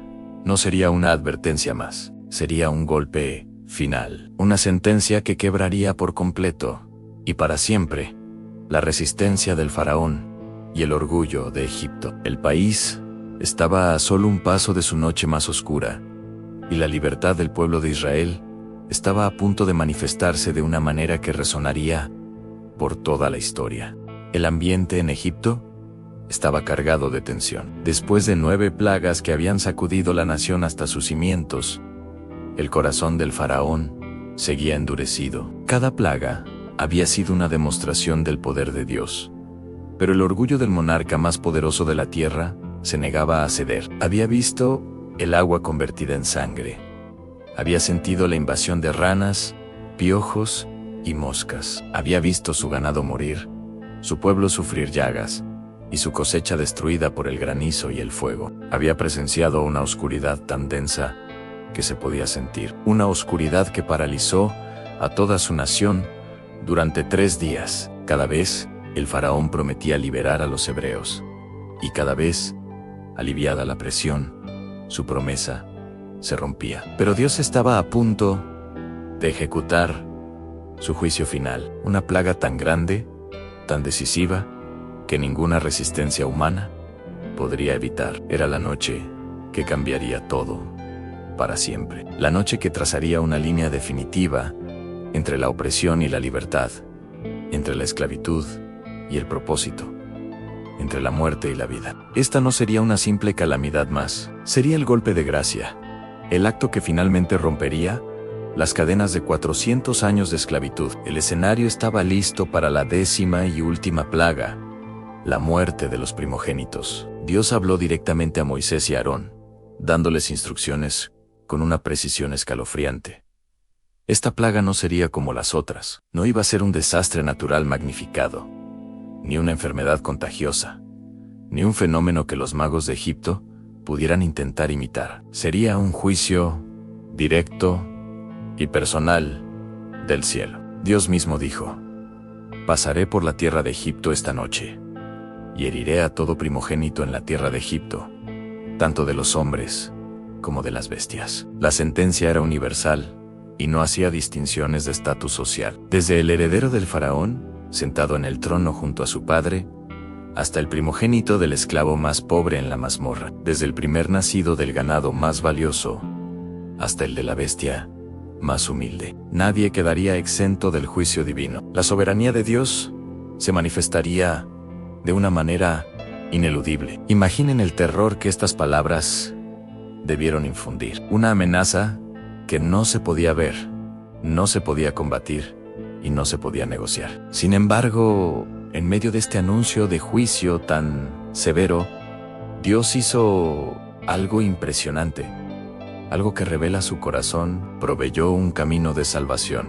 A: no sería una advertencia más, sería un golpe final, una sentencia que quebraría por completo y para siempre la resistencia del faraón y el orgullo de Egipto. El país estaba a solo un paso de su noche más oscura, y la libertad del pueblo de Israel estaba a punto de manifestarse de una manera que resonaría por toda la historia. El ambiente en Egipto estaba cargado de tensión. Después de 9 plagas que habían sacudido la nación hasta sus cimientos, el corazón del faraón seguía endurecido. Cada plaga había sido una demostración del poder de Dios, pero el orgullo del monarca más poderoso de la tierra se negaba a ceder. Había visto el agua convertida en sangre. Había sentido la invasión de ranas, piojos y moscas. Había visto su ganado morir, su pueblo sufrir llagas y su cosecha destruida por el granizo y el fuego. Había presenciado una oscuridad tan densa que se podía sentir, una oscuridad que paralizó a toda su nación durante 3 días. Cada vez el faraón prometía liberar a los hebreos, y cada vez, aliviada la presión, su promesa se rompía. Pero Dios estaba a punto de ejecutar su juicio final, una plaga tan grande, tan decisiva, que ninguna resistencia humana podría evitar. Era la noche que cambiaría todo para siempre, la noche que trazaría una línea definitiva entre la opresión y la libertad, entre la esclavitud y el propósito, entre la muerte y la vida. Esta no sería una simple calamidad más, sería el golpe de gracia, el acto que finalmente rompería las cadenas de 400 años de esclavitud. El escenario estaba listo para la 10ª y última plaga, la muerte de los primogénitos. Dios habló directamente a Moisés y a Aarón, dándoles instrucciones con una precisión escalofriante. Esta plaga no sería como las otras, no iba a ser un desastre natural magnificado, ni una enfermedad contagiosa, ni un fenómeno que los magos de Egipto pudieran intentar imitar. Sería un juicio directo y personal del cielo. Dios mismo dijo: pasaré por la tierra de Egipto esta noche, y heriré a todo primogénito en la tierra de Egipto, tanto de los hombres como de las bestias. La sentencia era universal y no hacía distinciones de estatus social. Desde el heredero del faraón, sentado en el trono junto a su padre, hasta el primogénito del esclavo más pobre en la mazmorra, desde el primer nacido del ganado más valioso, hasta el de la bestia más humilde. Nadie quedaría exento del juicio divino. La soberanía de Dios se manifestaría de una manera ineludible. Imaginen el terror que estas palabras debieron infundir. Una amenaza que no se podía ver, no se podía combatir y no se podía negociar. Sin embargo, en medio de este anuncio de juicio tan severo, Dios hizo algo impresionante, algo que revela su corazón. Proveyó un camino de salvación.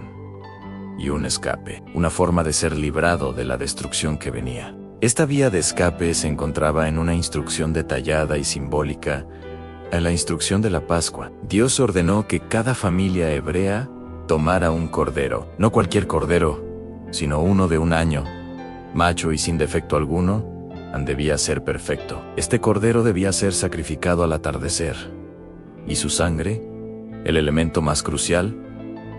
A: y un escape, una forma de ser librado de la destrucción que venía. Esta vía de escape se encontraba en una instrucción detallada y simbólica, en la instrucción de la Pascua. Dios ordenó que cada familia hebrea tomara un cordero, no cualquier cordero, sino uno de 1 año, macho y sin defecto alguno, debía ser perfecto. Este cordero debía ser sacrificado al atardecer, y su sangre, el elemento más crucial,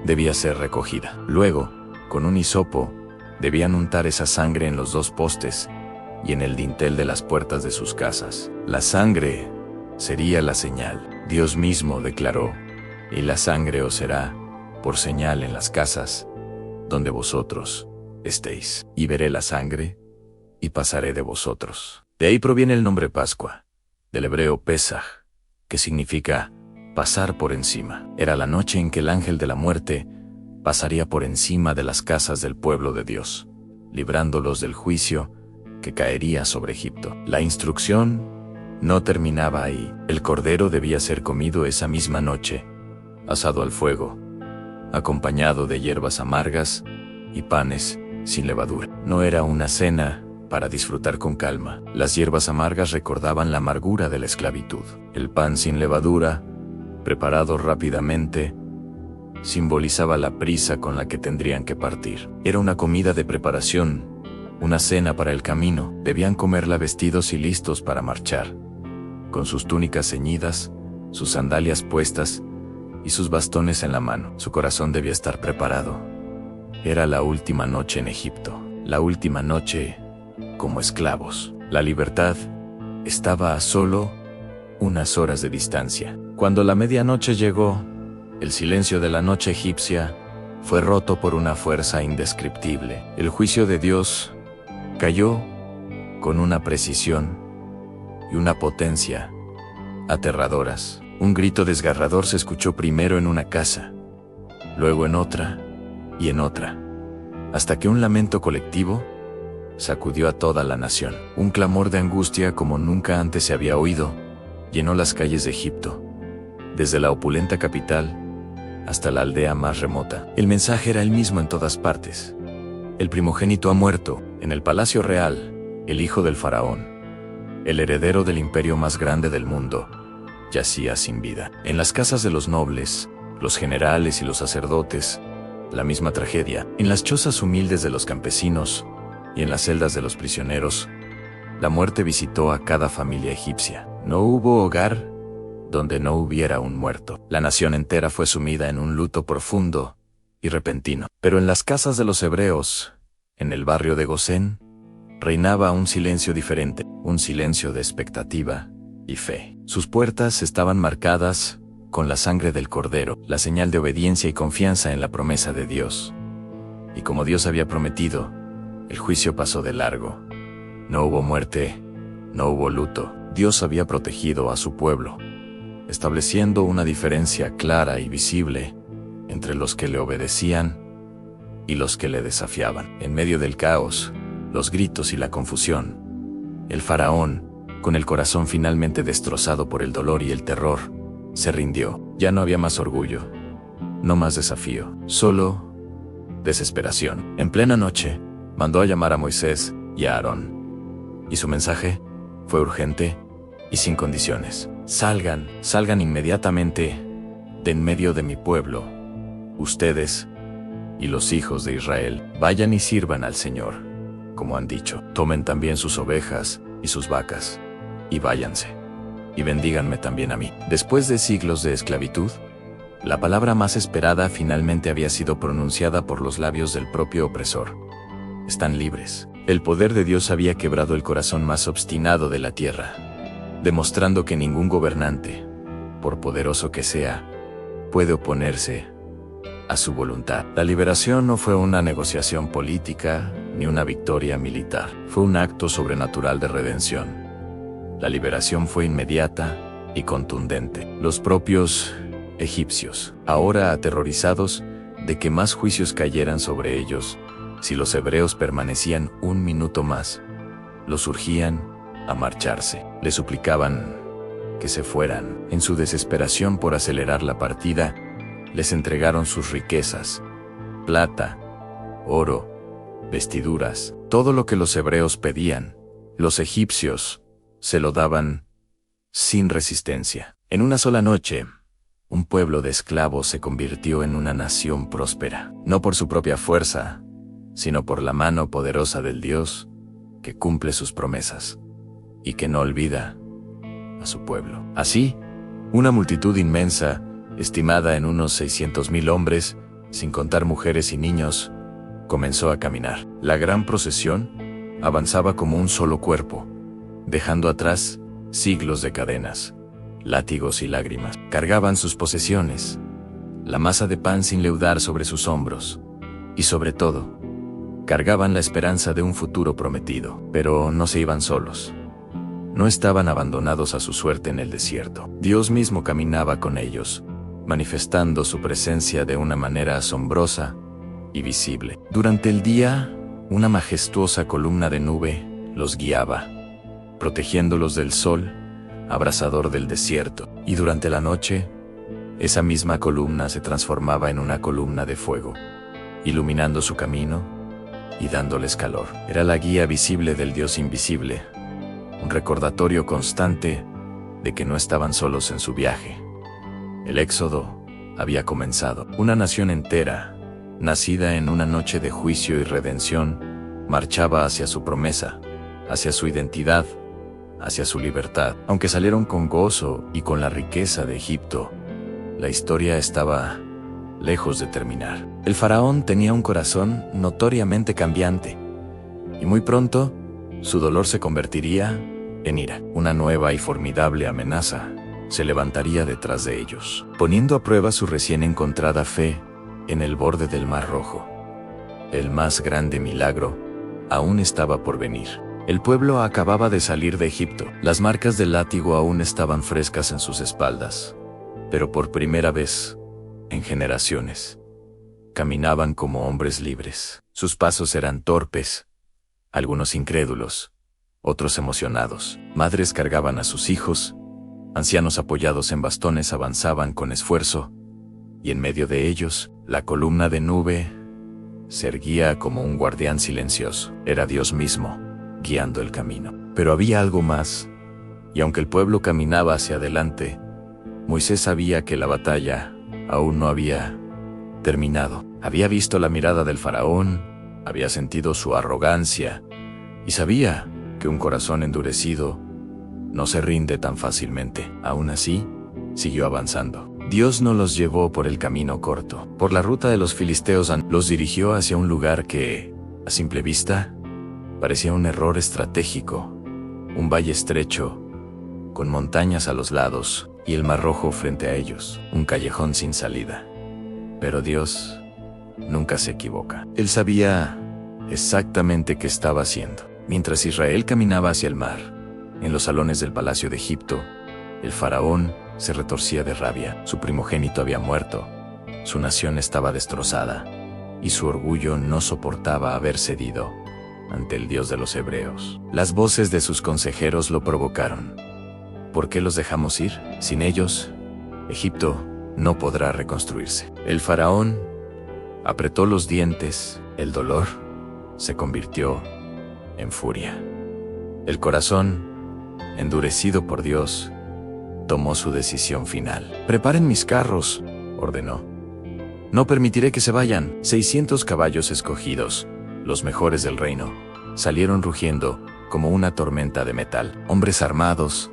A: debía ser recogida. Luego, con un hisopo, debían untar esa sangre en los 2 postes y en el dintel de las puertas de sus casas. La sangre sería la señal. Dios mismo declaró: y la sangre os será por señal en las casas donde vosotros estéis. Y veré la sangre y pasaré de vosotros. De ahí proviene el nombre Pascua, del hebreo Pesaj, que significa pasar por encima. Era la noche en que el ángel de la muerte pasaría por encima de las casas del pueblo de Dios, librándolos del juicio que caería sobre Egipto. La instrucción no terminaba ahí. El cordero debía ser comido esa misma noche, asado al fuego, acompañado de hierbas amargas y panes sin levadura. No era una cena para disfrutar con calma. Las hierbas amargas recordaban la amargura de la esclavitud. El pan sin levadura, preparado rápidamente, simbolizaba la prisa con la que tendrían que partir. Era una comida de preparación, una cena para el camino. Debían comerla vestidos y listos para marchar, con sus túnicas ceñidas, sus sandalias puestas y sus bastones en la mano. Su corazón debía estar preparado. Era la última noche en Egipto, la última noche como esclavos. La libertad estaba a solo unas horas de distancia. Cuando la medianoche llegó, el silencio de la noche egipcia fue roto por una fuerza indescriptible. El juicio de Dios cayó con una precisión y una potencia aterradoras. Un grito desgarrador se escuchó primero en una casa, luego en otra y en otra, hasta que un lamento colectivo sacudió a toda la nación. Un clamor de angustia como nunca antes se había oído llenó las calles de Egipto, desde la opulenta capital hasta la aldea más remota. El mensaje era el mismo en todas partes. El primogénito ha muerto. En el palacio real, el hijo del faraón, el heredero del imperio más grande del mundo, yacía sin vida. En las casas de los nobles, los generales y los sacerdotes, la misma tragedia. En las chozas humildes de los campesinos y en las celdas de los prisioneros, la muerte visitó a cada familia egipcia. No hubo hogar donde no hubiera un muerto. La nación entera fue sumida en un luto profundo y repentino. Pero en las casas de los hebreos, en el barrio de Gosén, reinaba un silencio diferente, un silencio de expectativa y fe. Sus puertas estaban marcadas con la sangre del cordero, la señal de obediencia y confianza en la promesa de Dios. Y como Dios había prometido, el juicio pasó de largo. No hubo muerte, no hubo luto. Dios había protegido a su pueblo, estableciendo una diferencia clara y visible entre los que le obedecían y los que le desafiaban. En medio del caos, los gritos y la confusión, el faraón, con el corazón finalmente destrozado por el dolor y el terror, se rindió. Ya no había más orgullo, no más desafío, solo desesperación. En plena noche, mandó a llamar a Moisés y a Aarón, y su mensaje fue urgente y sin condiciones. Salgan inmediatamente de en medio de mi pueblo, ustedes y los hijos de Israel. Vayan y sirvan al Señor, como han dicho. Tomen también sus ovejas y sus vacas, y váyanse, y bendíganme también a mí. Después de siglos de esclavitud, la palabra más esperada finalmente había sido pronunciada por los labios del propio opresor. Están libres. El poder de Dios había quebrado el corazón más obstinado de la tierra, demostrando que ningún gobernante, por poderoso que sea, puede oponerse a su voluntad. La liberación no fue una negociación política ni una victoria militar. Fue un acto sobrenatural de redención. La liberación fue inmediata y contundente. Los propios egipcios, ahora aterrorizados de que más juicios cayeran sobre ellos si los hebreos permanecían un minuto más, los urgían a marcharse. Le suplicaban que se fueran. En su desesperación por acelerar la partida, les entregaron sus riquezas, plata oro, vestiduras, todo lo que los hebreos pedían. Los egipcios se lo daban sin resistencia. En una sola noche, un pueblo de esclavos se convirtió en una nación próspera, no por su propia fuerza, sino por la mano poderosa del Dios que cumple sus promesas y que no olvida a su pueblo. Así, una multitud inmensa, estimada en unos 600,000 hombres, sin contar mujeres y niños, comenzó a caminar. La gran procesión avanzaba como un solo cuerpo, dejando atrás siglos de cadenas, látigos y lágrimas. Cargaban sus posesiones, la masa de pan sin leudar sobre sus hombros, y sobre todo, cargaban la esperanza de un futuro prometido. Pero no se iban solos. No estaban abandonados a su suerte en el desierto. Dios mismo caminaba con ellos, manifestando su presencia de una manera asombrosa y visible. Durante el día, una majestuosa columna de nube los guiaba, protegiéndolos del sol abrasador del desierto. Y durante la noche, esa misma columna se transformaba en una columna de fuego, iluminando su camino y dándoles calor. Era la guía visible del Dios invisible, un recordatorio constante de que no estaban solos en su viaje. El éxodo había comenzado. Una nación entera, nacida en una noche de juicio y redención, marchaba hacia su promesa, hacia su identidad, hacia su libertad. Aunque salieron con gozo y con la riqueza de Egipto, la historia estaba lejos de terminar. El faraón tenía un corazón notoriamente cambiante, y muy pronto su dolor se convertiría en ira. Una nueva y formidable amenaza se levantaría detrás de ellos, poniendo a prueba su recién encontrada fe en el borde del Mar Rojo. El más grande milagro aún estaba por venir. El pueblo acababa de salir de Egipto. Las marcas del látigo aún estaban frescas en sus espaldas, pero por primera vez en generaciones caminaban como hombres libres. Sus pasos eran torpes, algunos incrédulos, otros emocionados. Madres cargaban a sus hijos, ancianos apoyados en bastones avanzaban con esfuerzo, y en medio de ellos, la columna de nube se erguía como un guardián silencioso. Era Dios mismo, guiando el camino. Pero había algo más, y aunque el pueblo caminaba hacia adelante, Moisés sabía que la batalla aún no había terminado. Había visto la mirada del faraón, había sentido su arrogancia, y sabía que un corazón endurecido no se rinde tan fácilmente. Aún así, siguió avanzando. Dios no los llevó por el camino corto, por la ruta de los filisteos, los dirigió hacia un lugar que, a simple vista, parecía un error estratégico, un valle estrecho, con montañas a los lados y el Mar Rojo frente a ellos, un callejón sin salida. Pero Dios nunca se equivoca. Él sabía exactamente qué estaba haciendo. Mientras Israel caminaba hacia el mar, en los salones del palacio de Egipto, el faraón se retorcía de rabia. Su primogénito había muerto, su nación estaba destrozada, y su orgullo no soportaba haber cedido ante el Dios de los hebreos. Las voces de sus consejeros lo provocaron. ¿Por qué los dejamos ir? Sin ellos, Egipto no podrá reconstruirse. El faraón apretó los dientes. El dolor se convirtió en furia. El corazón, endurecido por Dios, tomó su decisión final. «Preparen mis carros», ordenó. «No permitiré que se vayan». 600 caballos escogidos, los mejores del reino, salieron rugiendo como una tormenta de metal. Hombres armados,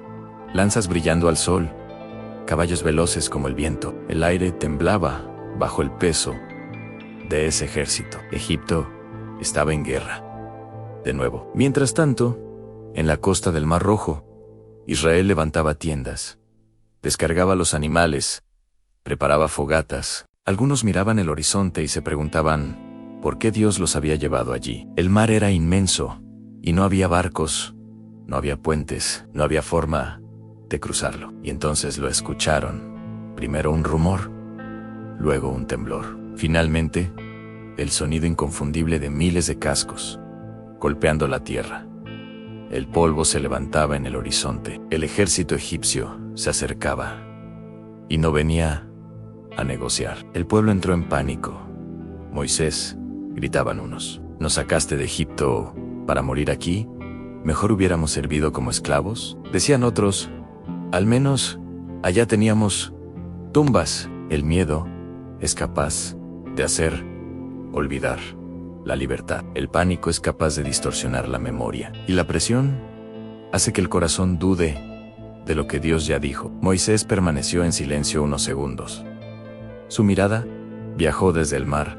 A: lanzas brillando al sol, caballos veloces como el viento. El aire temblaba bajo el peso de ese ejército. Egipto estaba en guerra. De nuevo. Mientras tanto, en la costa del Mar Rojo, Israel levantaba tiendas, descargaba los animales, preparaba fogatas. Algunos miraban el horizonte y se preguntaban por qué Dios los había llevado allí. El mar era inmenso, y no había barcos, no había puentes, no había forma de cruzarlo. Y entonces lo escucharon. Primero un rumor, luego un temblor. Finalmente, el sonido inconfundible de miles de cascos, golpeando la tierra. El polvo se levantaba en el horizonte. El ejército egipcio se acercaba, y no venía a negociar. El pueblo entró en pánico. Moisés gritaban unos. ¿Nos sacaste de Egipto para morir aquí? ¿Mejor hubiéramos servido como esclavos? Decían otros. Al menos allá teníamos tumbas. El miedo es capaz de hacer olvidar la libertad. El pánico es capaz de distorsionar la memoria. Y la presión hace que el corazón dude de lo que Dios ya dijo. Moisés permaneció en silencio unos segundos. Su mirada viajó desde el mar,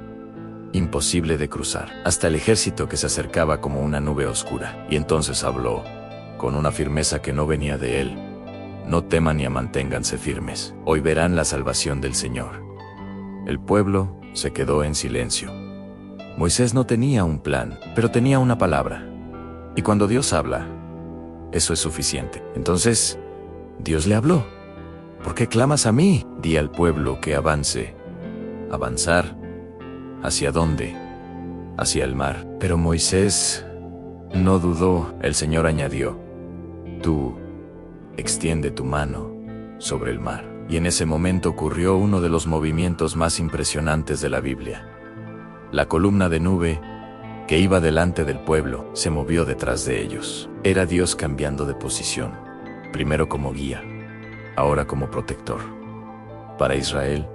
A: imposible de cruzar, hasta el ejército que se acercaba como una nube oscura. Y entonces habló, con una firmeza que no venía de él. No teman y manténganse firmes. Hoy verán la salvación del Señor. El pueblo se quedó en silencio. Moisés no tenía un plan, pero tenía una palabra. Y cuando Dios habla, eso es suficiente. Entonces, Dios le habló. ¿Por qué clamas a mí? Di al pueblo que avance. ¿Avanzar? ¿Hacia dónde? Hacia el mar. Pero Moisés no dudó. El Señor añadió, tú extiende tu mano sobre el mar. Y en ese momento ocurrió uno de los movimientos más impresionantes de la Biblia. La columna de nube que iba delante del pueblo se movió detrás de ellos. Era Dios cambiando de posición, primero como guía, ahora como protector. Para Israel,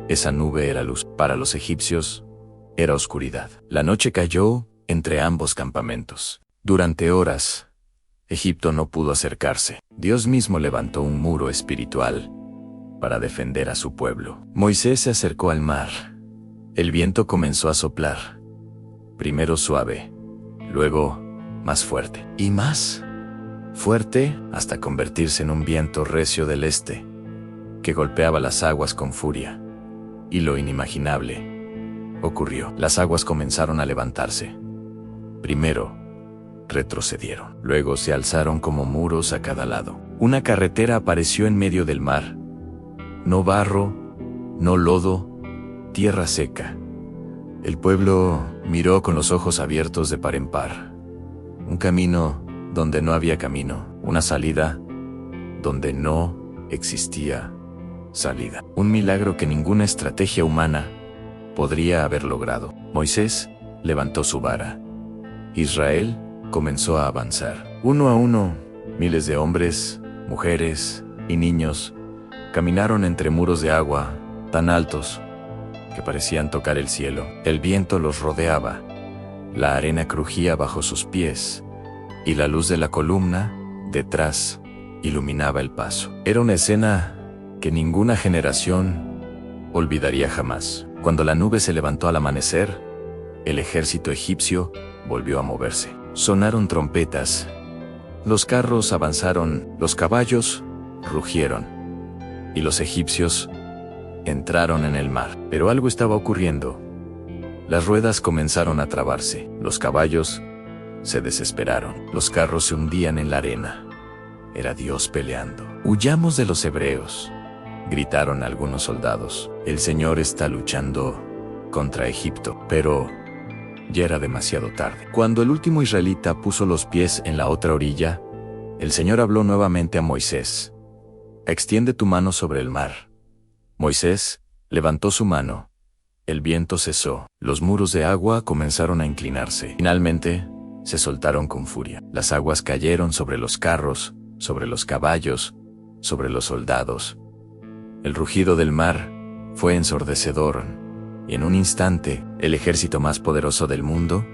A: esa nube era luz. Para los egipcios, era oscuridad. La noche cayó entre ambos campamentos. Durante horas, Egipto no pudo acercarse. Dios mismo levantó un muro espiritual para defender a su pueblo. Moisés se acercó al mar. El viento comenzó a soplar. Primero suave, luego más fuerte. Y más fuerte hasta convertirse en un viento recio del este, que golpeaba las aguas con furia. Y lo inimaginable ocurrió. Las aguas comenzaron a levantarse. Primero, retrocedieron. Luego se alzaron como muros a cada lado. Una carretera apareció en medio del mar. No barro, no lodo, tierra seca. El pueblo miró con los ojos abiertos de par en par. Un camino donde no había camino. Una salida donde no existía salida. Un milagro que ninguna estrategia humana podría haber logrado. Moisés levantó su vara. Israel comenzó a avanzar. Uno a uno, miles de hombres, mujeres y niños caminaron entre muros de agua tan altos que parecían tocar el cielo. El viento los rodeaba, la arena crujía bajo sus pies y la luz de la columna detrás iluminaba el paso. Era una escena que ninguna generación olvidaría jamás. Cuando la nube se levantó al amanecer, el ejército egipcio volvió a moverse. Sonaron trompetas, los carros avanzaron, los caballos rugieron y los egipcios entraron en el mar. Pero algo estaba ocurriendo. Las ruedas comenzaron a trabarse, los caballos se desesperaron, los carros se hundían en la arena. Era Dios peleando. «Huyamos de los hebreos», gritaron algunos soldados. «El Señor está luchando contra Egipto». Pero ya era demasiado tarde. Cuando el último israelita puso los pies en la otra orilla, el Señor habló nuevamente a Moisés. «Extiende tu mano sobre el mar». Moisés levantó su mano. El viento cesó. Los muros de agua comenzaron a inclinarse. Finalmente, se soltaron con furia. Las aguas cayeron sobre los carros, sobre los caballos, sobre los soldados. El rugido del mar fue ensordecedor, y en un instante, el ejército más poderoso del mundo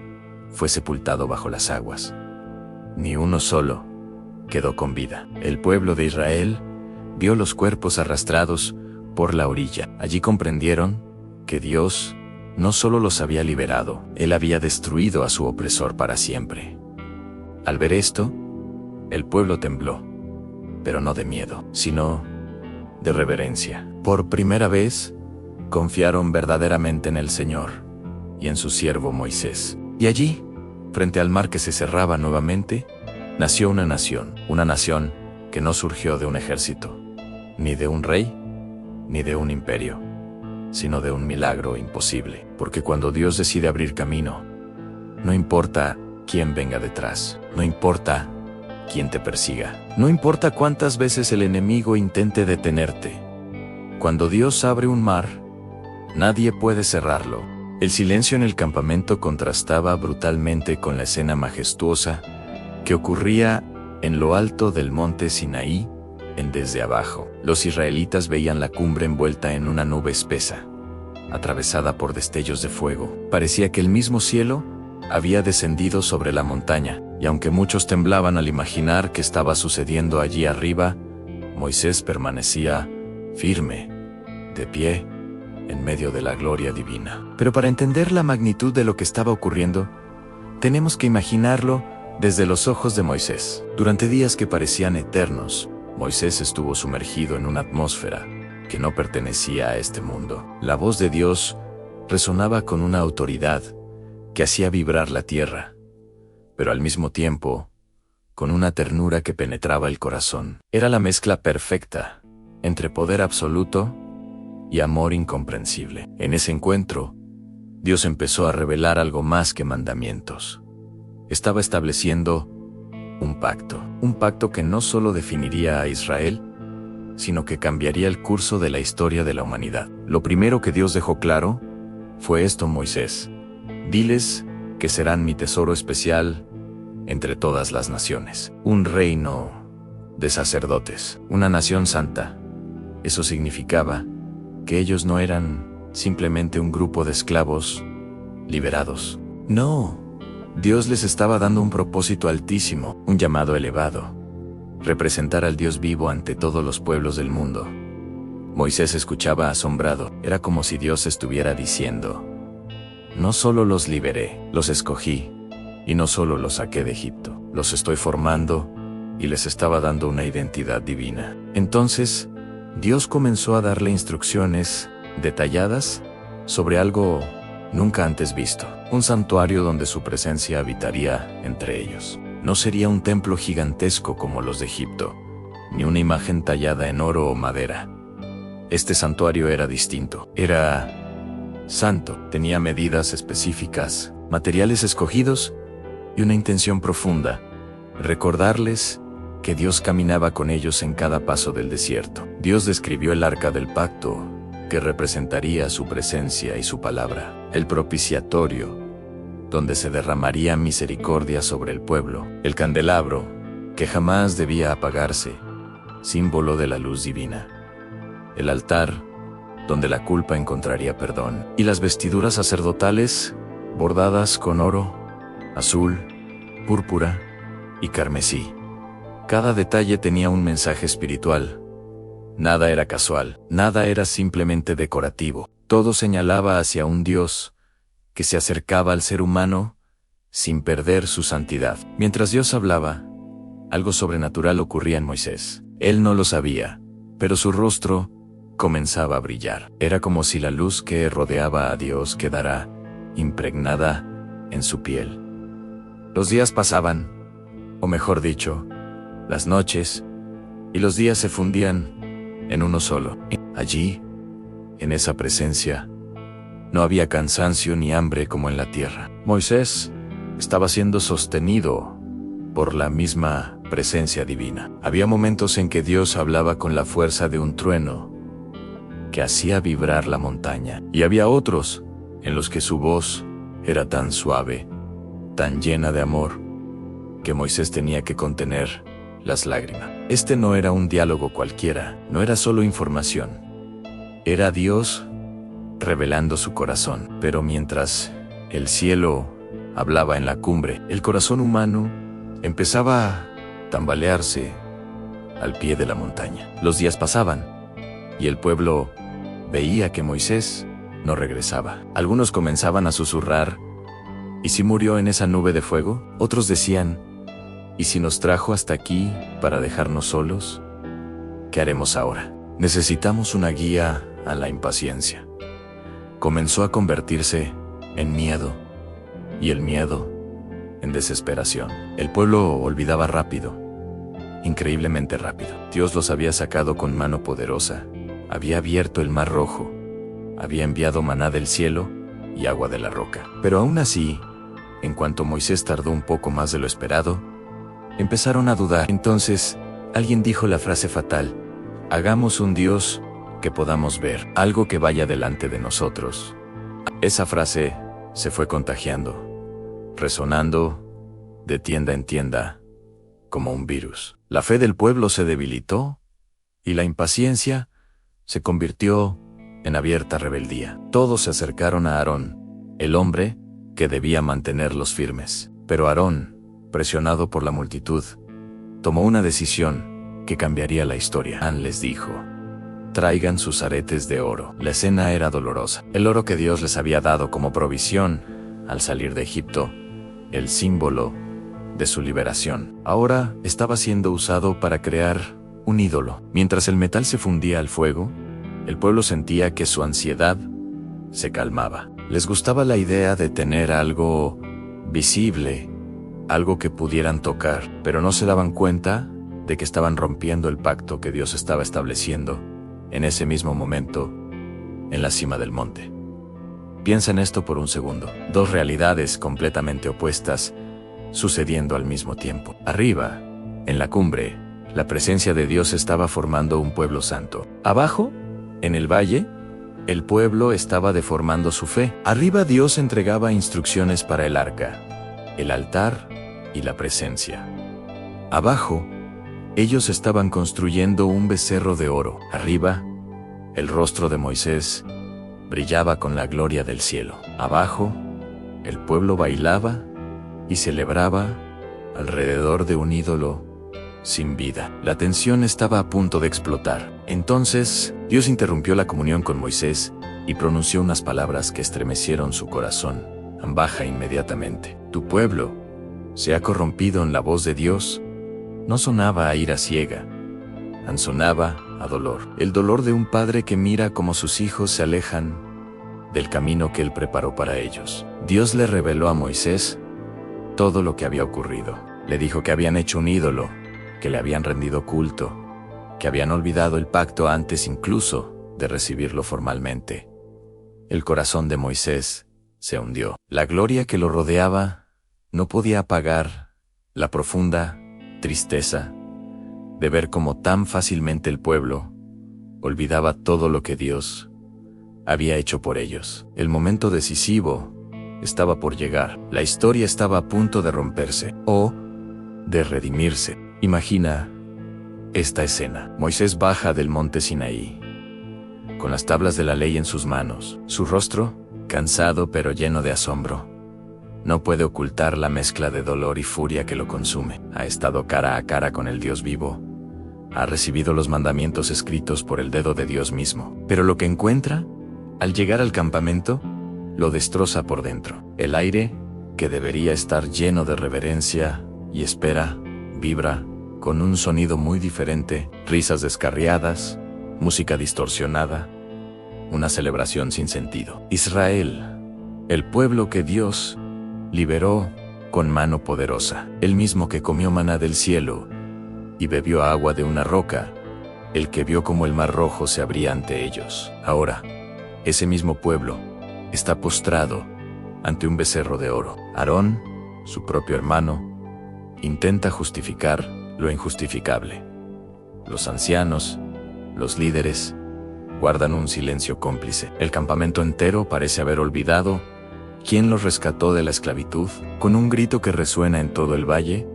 A: fue sepultado bajo las aguas. Ni uno solo quedó con vida. El pueblo de Israel vio los cuerpos arrastrados por la orilla. Allí comprendieron que Dios no solo los había liberado, Él había destruido a su opresor para siempre. Al ver esto, el pueblo tembló, pero no de miedo, sino de reverencia. Por primera vez, confiaron verdaderamente en el Señor y en su siervo Moisés. Y allí, frente al mar que se cerraba nuevamente, nació una nación que no surgió de un ejército, ni de un rey, ni de un imperio, sino de un milagro imposible. Porque cuando Dios decide abrir camino, no importa quién venga detrás, no importa quién te persiga, no importa cuántas veces el enemigo intente detenerte. Cuando Dios abre un mar, nadie puede cerrarlo. El silencio en el campamento contrastaba brutalmente con la escena majestuosa que ocurría en lo alto del monte Sinaí, desde abajo. Los israelitas veían la cumbre envuelta en una nube espesa, atravesada por destellos de fuego. Parecía que el mismo cielo había descendido sobre la montaña, y aunque muchos temblaban al imaginar qué estaba sucediendo allí arriba, Moisés permanecía firme, de pie, en medio de la gloria divina. Pero para entender la magnitud de lo que estaba ocurriendo, tenemos que imaginarlo desde los ojos de Moisés. Durante días que parecían eternos, Moisés estuvo sumergido en una atmósfera que no pertenecía a este mundo. La voz de Dios resonaba con una autoridad que hacía vibrar la tierra, pero al mismo tiempo, con una ternura que penetraba el corazón. Era la mezcla perfecta entre poder absoluto y amor incomprensible. En ese encuentro, Dios empezó a revelar algo más que mandamientos. Estaba estableciendo un pacto que no solo definiría a Israel, sino que cambiaría el curso de la historia de la humanidad. Lo primero que Dios dejó claro fue esto: Moisés, diles que serán mi tesoro especial entre todas las naciones. Un reino de sacerdotes, una nación santa. Eso significaba que ellos no eran simplemente un grupo de esclavos liberados. No, Dios les estaba dando un propósito altísimo, un llamado elevado: representar al Dios vivo ante todos los pueblos del mundo. Moisés escuchaba asombrado. Era como si Dios estuviera diciendo: no solo los liberé, los escogí, y no solo los saqué de Egipto, los estoy formando y les estaba dando una identidad divina. Entonces, Dios comenzó a darle instrucciones detalladas sobre algo nunca antes visto: un santuario donde su presencia habitaría entre ellos. No sería un templo gigantesco como los de Egipto, ni una imagen tallada en oro o madera. Este santuario era distinto. Era santo, tenía medidas específicas, materiales escogidos y una intención profunda: recordarles que Dios caminaba con ellos en cada paso del desierto. Dios describió el arca del pacto, que representaría su presencia y su palabra; el propiciatorio, donde se derramaría misericordia sobre el pueblo; el candelabro, que jamás debía apagarse, símbolo de la luz divina; el altar, donde la culpa encontraría perdón; y las vestiduras sacerdotales, bordadas con oro, azul, púrpura y carmesí. Cada detalle tenía un mensaje espiritual. Nada era casual, nada era simplemente decorativo. Todo señalaba hacia un Dios que se acercaba al ser humano sin perder su santidad. Mientras Dios hablaba, algo sobrenatural ocurría en Moisés. Él no lo sabía, pero su rostro comenzaba a brillar. Era como si la luz que rodeaba a Dios quedara impregnada en su piel. Los días pasaban, o mejor dicho, las noches, y los días se fundían en uno solo. Allí, en esa presencia, no había cansancio ni hambre como en la tierra. Moisés estaba siendo sostenido por la misma presencia divina. Había momentos en que Dios hablaba con la fuerza de un trueno que hacía vibrar la montaña, y había otros en los que su voz era tan suave, tan llena de amor, que Moisés tenía que contener las lágrimas. Este no era un diálogo cualquiera, no era solo información. Era Dios revelando su corazón. Pero mientras el cielo hablaba en la cumbre, el corazón humano empezaba a tambalearse al pie de la montaña. Los días pasaban, y el pueblo veía que Moisés no regresaba. Algunos comenzaban a susurrar: ¿y si murió en esa nube de fuego? Otros decían: ¿y si nos trajo hasta aquí para dejarnos solos? ¿Qué haremos ahora? Necesitamos una guía a la impaciencia. Comenzó a convertirse en miedo, y el miedo en desesperación. El pueblo olvidaba rápido, increíblemente rápido. Dios los había sacado con mano poderosa, había abierto el mar rojo, había enviado maná del cielo y agua de la roca. Pero aún así, en cuanto Moisés tardó un poco más de lo esperado, empezaron a dudar. Entonces, alguien dijo la frase fatal: hagamos un Dios que podamos ver, algo que vaya delante de nosotros, Esa frase se fue contagiando, resonando de tienda en tienda, como un virus. La fe del pueblo se debilitó y la impaciencia se convirtió en abierta rebeldía. Todos se acercaron a Aarón, el hombre que debía mantenerlos firmes. Pero Aarón, presionado por la multitud, tomó una decisión que cambiaría la historia. An les dijo: traigan sus aretes de oro. La escena era dolorosa. El oro que Dios les había dado como provisión al salir de Egipto, el símbolo de su liberación, ahora estaba siendo usado para crear un ídolo. Mientras el metal se fundía al fuego, el pueblo sentía que su ansiedad se calmaba. Les gustaba la idea de tener algo visible, algo que pudieran tocar, pero no se daban cuenta de que estaban rompiendo el pacto que Dios estaba estableciendo en ese mismo momento, en la cima del monte. Piensa en esto por un segundo. Dos realidades completamente opuestas sucediendo al mismo tiempo. Arriba, en la cumbre, la presencia de Dios estaba formando un pueblo santo. Abajo, en el valle, el pueblo estaba deformando su fe. Arriba Dios entregaba instrucciones para el arca, el altar y la presencia. Abajo, ellos estaban construyendo un becerro de oro. Arriba, el rostro de Moisés brillaba con la gloria del cielo. Abajo, el pueblo bailaba y celebraba alrededor de un ídolo sin vida. La tensión estaba a punto de explotar. Entonces, Dios interrumpió la comunión con Moisés y pronunció unas palabras que estremecieron su corazón. Baja inmediatamente. Tu pueblo se ha corrompido en la voz de Dios. No sonaba a ira ciega, sonaba a dolor. El dolor de un padre que mira cómo sus hijos se alejan del camino que él preparó para ellos. Dios le reveló a Moisés todo lo que había ocurrido. Le dijo que habían hecho un ídolo, que le habían rendido culto, que habían olvidado el pacto antes incluso de recibirlo formalmente. El corazón de Moisés se hundió. La gloria que lo rodeaba no podía apagar la profunda tristeza de ver cómo tan fácilmente el pueblo olvidaba todo lo que Dios había hecho por ellos. El momento decisivo estaba por llegar. La historia estaba a punto de romperse o de redimirse. Imagina esta escena. Moisés baja del monte Sinaí, con las tablas de la ley en sus manos. Su rostro, cansado pero lleno de asombro, no puede ocultar la mezcla de dolor y furia que lo consume. Ha estado cara a cara con el Dios vivo. Ha recibido los mandamientos escritos por el dedo de Dios mismo. Pero lo que encuentra, al llegar al campamento, lo destroza por dentro. El aire, que debería estar lleno de reverencia y espera, vibra con un sonido muy diferente, risas descarriadas, música distorsionada, una celebración sin sentido. Israel, el pueblo que Dios liberó con mano poderosa, el mismo que comió maná del cielo y bebió agua de una roca, el que vio cómo el mar rojo se abría ante ellos. Ahora, ese mismo pueblo está postrado ante un becerro de oro. Aarón, su propio hermano, intenta justificar lo injustificable. Los ancianos, los líderes, guardan un silencio cómplice. El campamento entero parece haber olvidado quién los rescató de la esclavitud. Con un grito que resuena en todo el valle,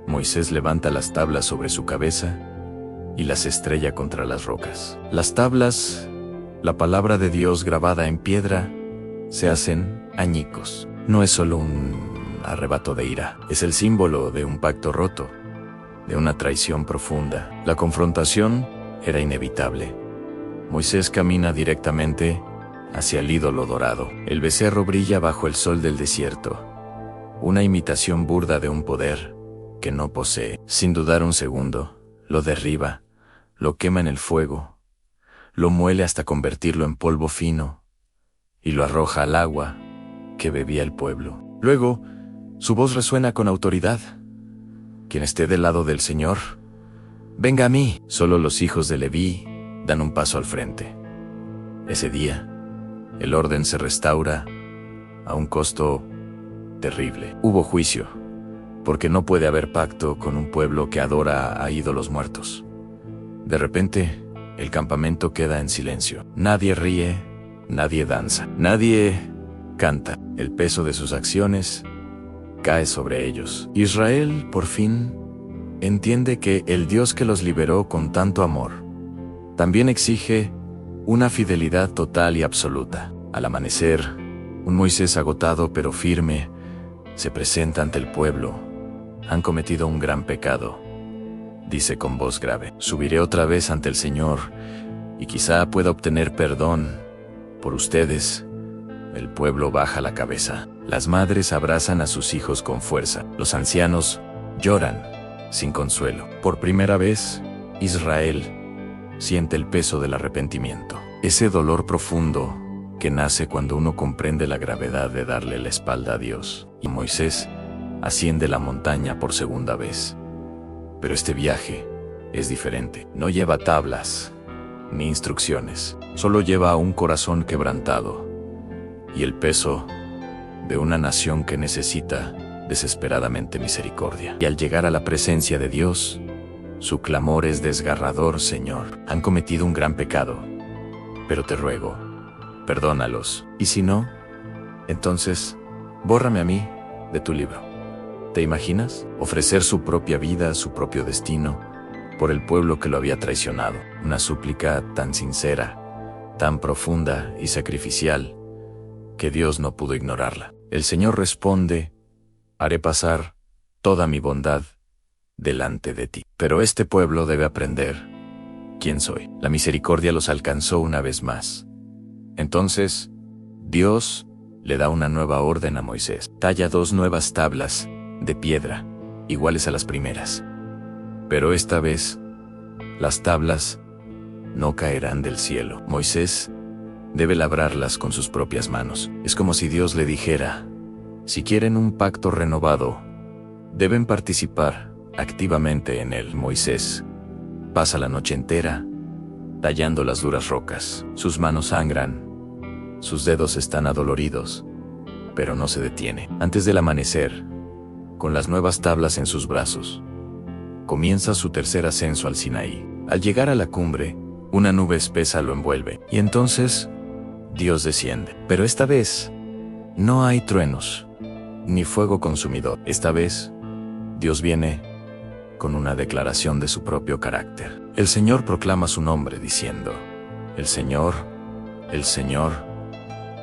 A: Moisés levanta las tablas sobre su cabeza y las estrella contra las rocas. Las tablas, la palabra de Dios grabada en piedra, se hacen añicos. No es solo un arrebato de ira, es el símbolo de un pacto roto, de una traición profunda. La confrontación era inevitable. Moisés camina directamente hacia el ídolo dorado. El becerro brilla bajo el sol del desierto, una imitación burda de un poder que no posee. Sin dudar un segundo, lo derriba, lo quema en el fuego, lo muele hasta convertirlo en polvo fino y lo arroja al agua que bebía el pueblo. Luego, su voz resuena con autoridad: quien esté del lado del Señor, venga a mí. Solo los hijos de Leví dan un paso al frente. Ese día, el orden se restaura a un costo terrible. Hubo juicio, porque no puede haber pacto con un pueblo que adora a ídolos muertos. De repente, el campamento queda en silencio. Nadie ríe, nadie danza, nadie canta. El peso de sus acciones cae sobre ellos. Israel, por fin, entiende que el Dios que los liberó con tanto amor también exige una fidelidad total y absoluta. Al amanecer, un Moisés agotado pero firme se presenta ante el pueblo. Han cometido un gran pecado, dice con voz grave. Subiré otra vez ante el Señor y quizá pueda obtener perdón por ustedes. El pueblo baja la cabeza. Las madres abrazan a sus hijos con fuerza. Los ancianos lloran sin consuelo. Por primera vez, Israel siente el peso del arrepentimiento. Ese dolor profundo que nace cuando uno comprende la gravedad de darle la espalda a Dios. Y Moisés asciende la montaña por segunda vez. Pero este viaje es diferente. No lleva tablas ni instrucciones. Solo lleva un corazón quebrantado y el peso de una nación que necesita desesperadamente misericordia. Y al llegar a la presencia de Dios, su clamor es desgarrador: Señor, han cometido un gran pecado, pero te ruego, perdónalos. Y si no, entonces, bórrame a mí de tu libro. ¿Te imaginas? Ofrecer su propia vida, su propio destino, por el pueblo que lo había traicionado. Una súplica tan sincera, tan profunda y sacrificial, que Dios no pudo ignorarla. El Señor responde: haré pasar toda mi bondad delante de ti. Pero este pueblo debe aprender quién soy. La misericordia los alcanzó una vez más. Entonces, Dios le da una nueva orden a Moisés. Talla 2 nuevas tablas de piedra, iguales a las primeras. Pero esta vez, las tablas no caerán del cielo. Moisés debe labrarlas con sus propias manos. Es como si Dios le dijera: si quieren un pacto renovado, deben participar activamente en él. Moisés pasa la noche entera tallando las duras rocas. Sus manos sangran, sus dedos están adoloridos, pero no se detiene. Antes del amanecer, con las nuevas tablas en sus brazos, comienza su tercer ascenso al Sinaí. Al llegar a la cumbre, una nube espesa lo envuelve, y entonces Dios desciende. Pero esta vez no hay truenos ni fuego consumidor. Esta vez Dios viene con una declaración de su propio carácter. El Señor proclama su nombre diciendo: el Señor,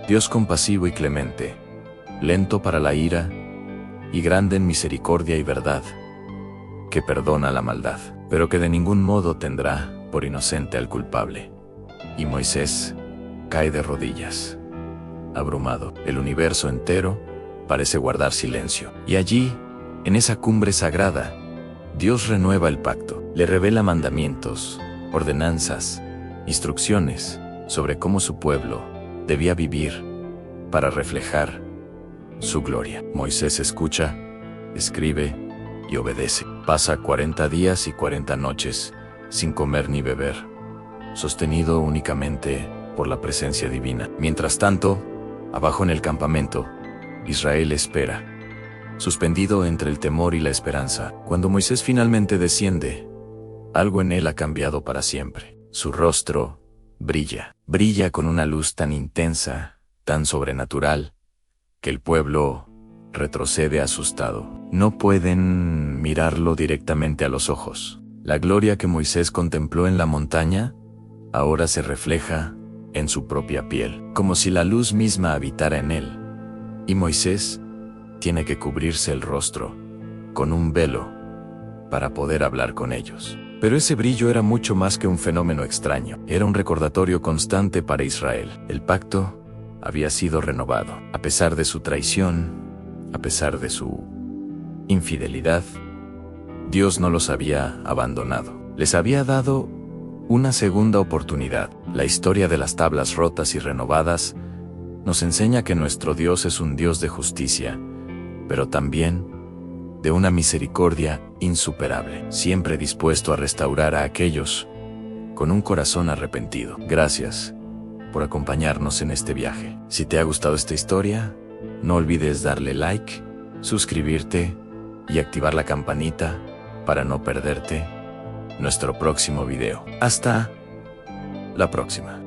A: Dios compasivo y clemente, lento para la ira y grande en misericordia y verdad, que perdona la maldad, pero que de ningún modo tendrá por inocente al culpable. Y Moisés cae de rodillas, abrumado. El universo entero parece guardar silencio. Y allí, en esa cumbre sagrada, Dios renueva el pacto. Le revela mandamientos, ordenanzas, instrucciones sobre cómo su pueblo debía vivir para reflejar su gloria. Moisés escucha, escribe y obedece. Pasa 40 días y 40 noches sin comer ni beber, sostenido únicamente por la presencia divina. Mientras tanto, abajo en el campamento, Israel espera, suspendido entre el temor y la esperanza. Cuando Moisés finalmente desciende, algo en él ha cambiado para siempre. Su rostro brilla con una luz tan intensa, tan sobrenatural, que el pueblo retrocede asustado. No pueden mirarlo directamente a los ojos. La gloria que Moisés contempló en la montaña ahora se refleja en su propia piel, como si la luz misma habitara en él. Y Moisés tiene que cubrirse el rostro con un velo para poder hablar con ellos. Pero ese brillo era mucho más que un fenómeno extraño. Era un recordatorio constante para Israel. El pacto había sido renovado. A pesar de su traición, a pesar de su infidelidad, Dios no los había abandonado. Les había dado una segunda oportunidad. La historia de las tablas rotas y renovadas nos enseña que nuestro Dios es un Dios de justicia, pero también de una misericordia insuperable, siempre dispuesto a restaurar a aquellos con un corazón arrepentido. Gracias por acompañarnos en este viaje. Si te ha gustado esta historia, no olvides darle like, suscribirte y activar la campanita para no perderte nuestro próximo video. Hasta la próxima.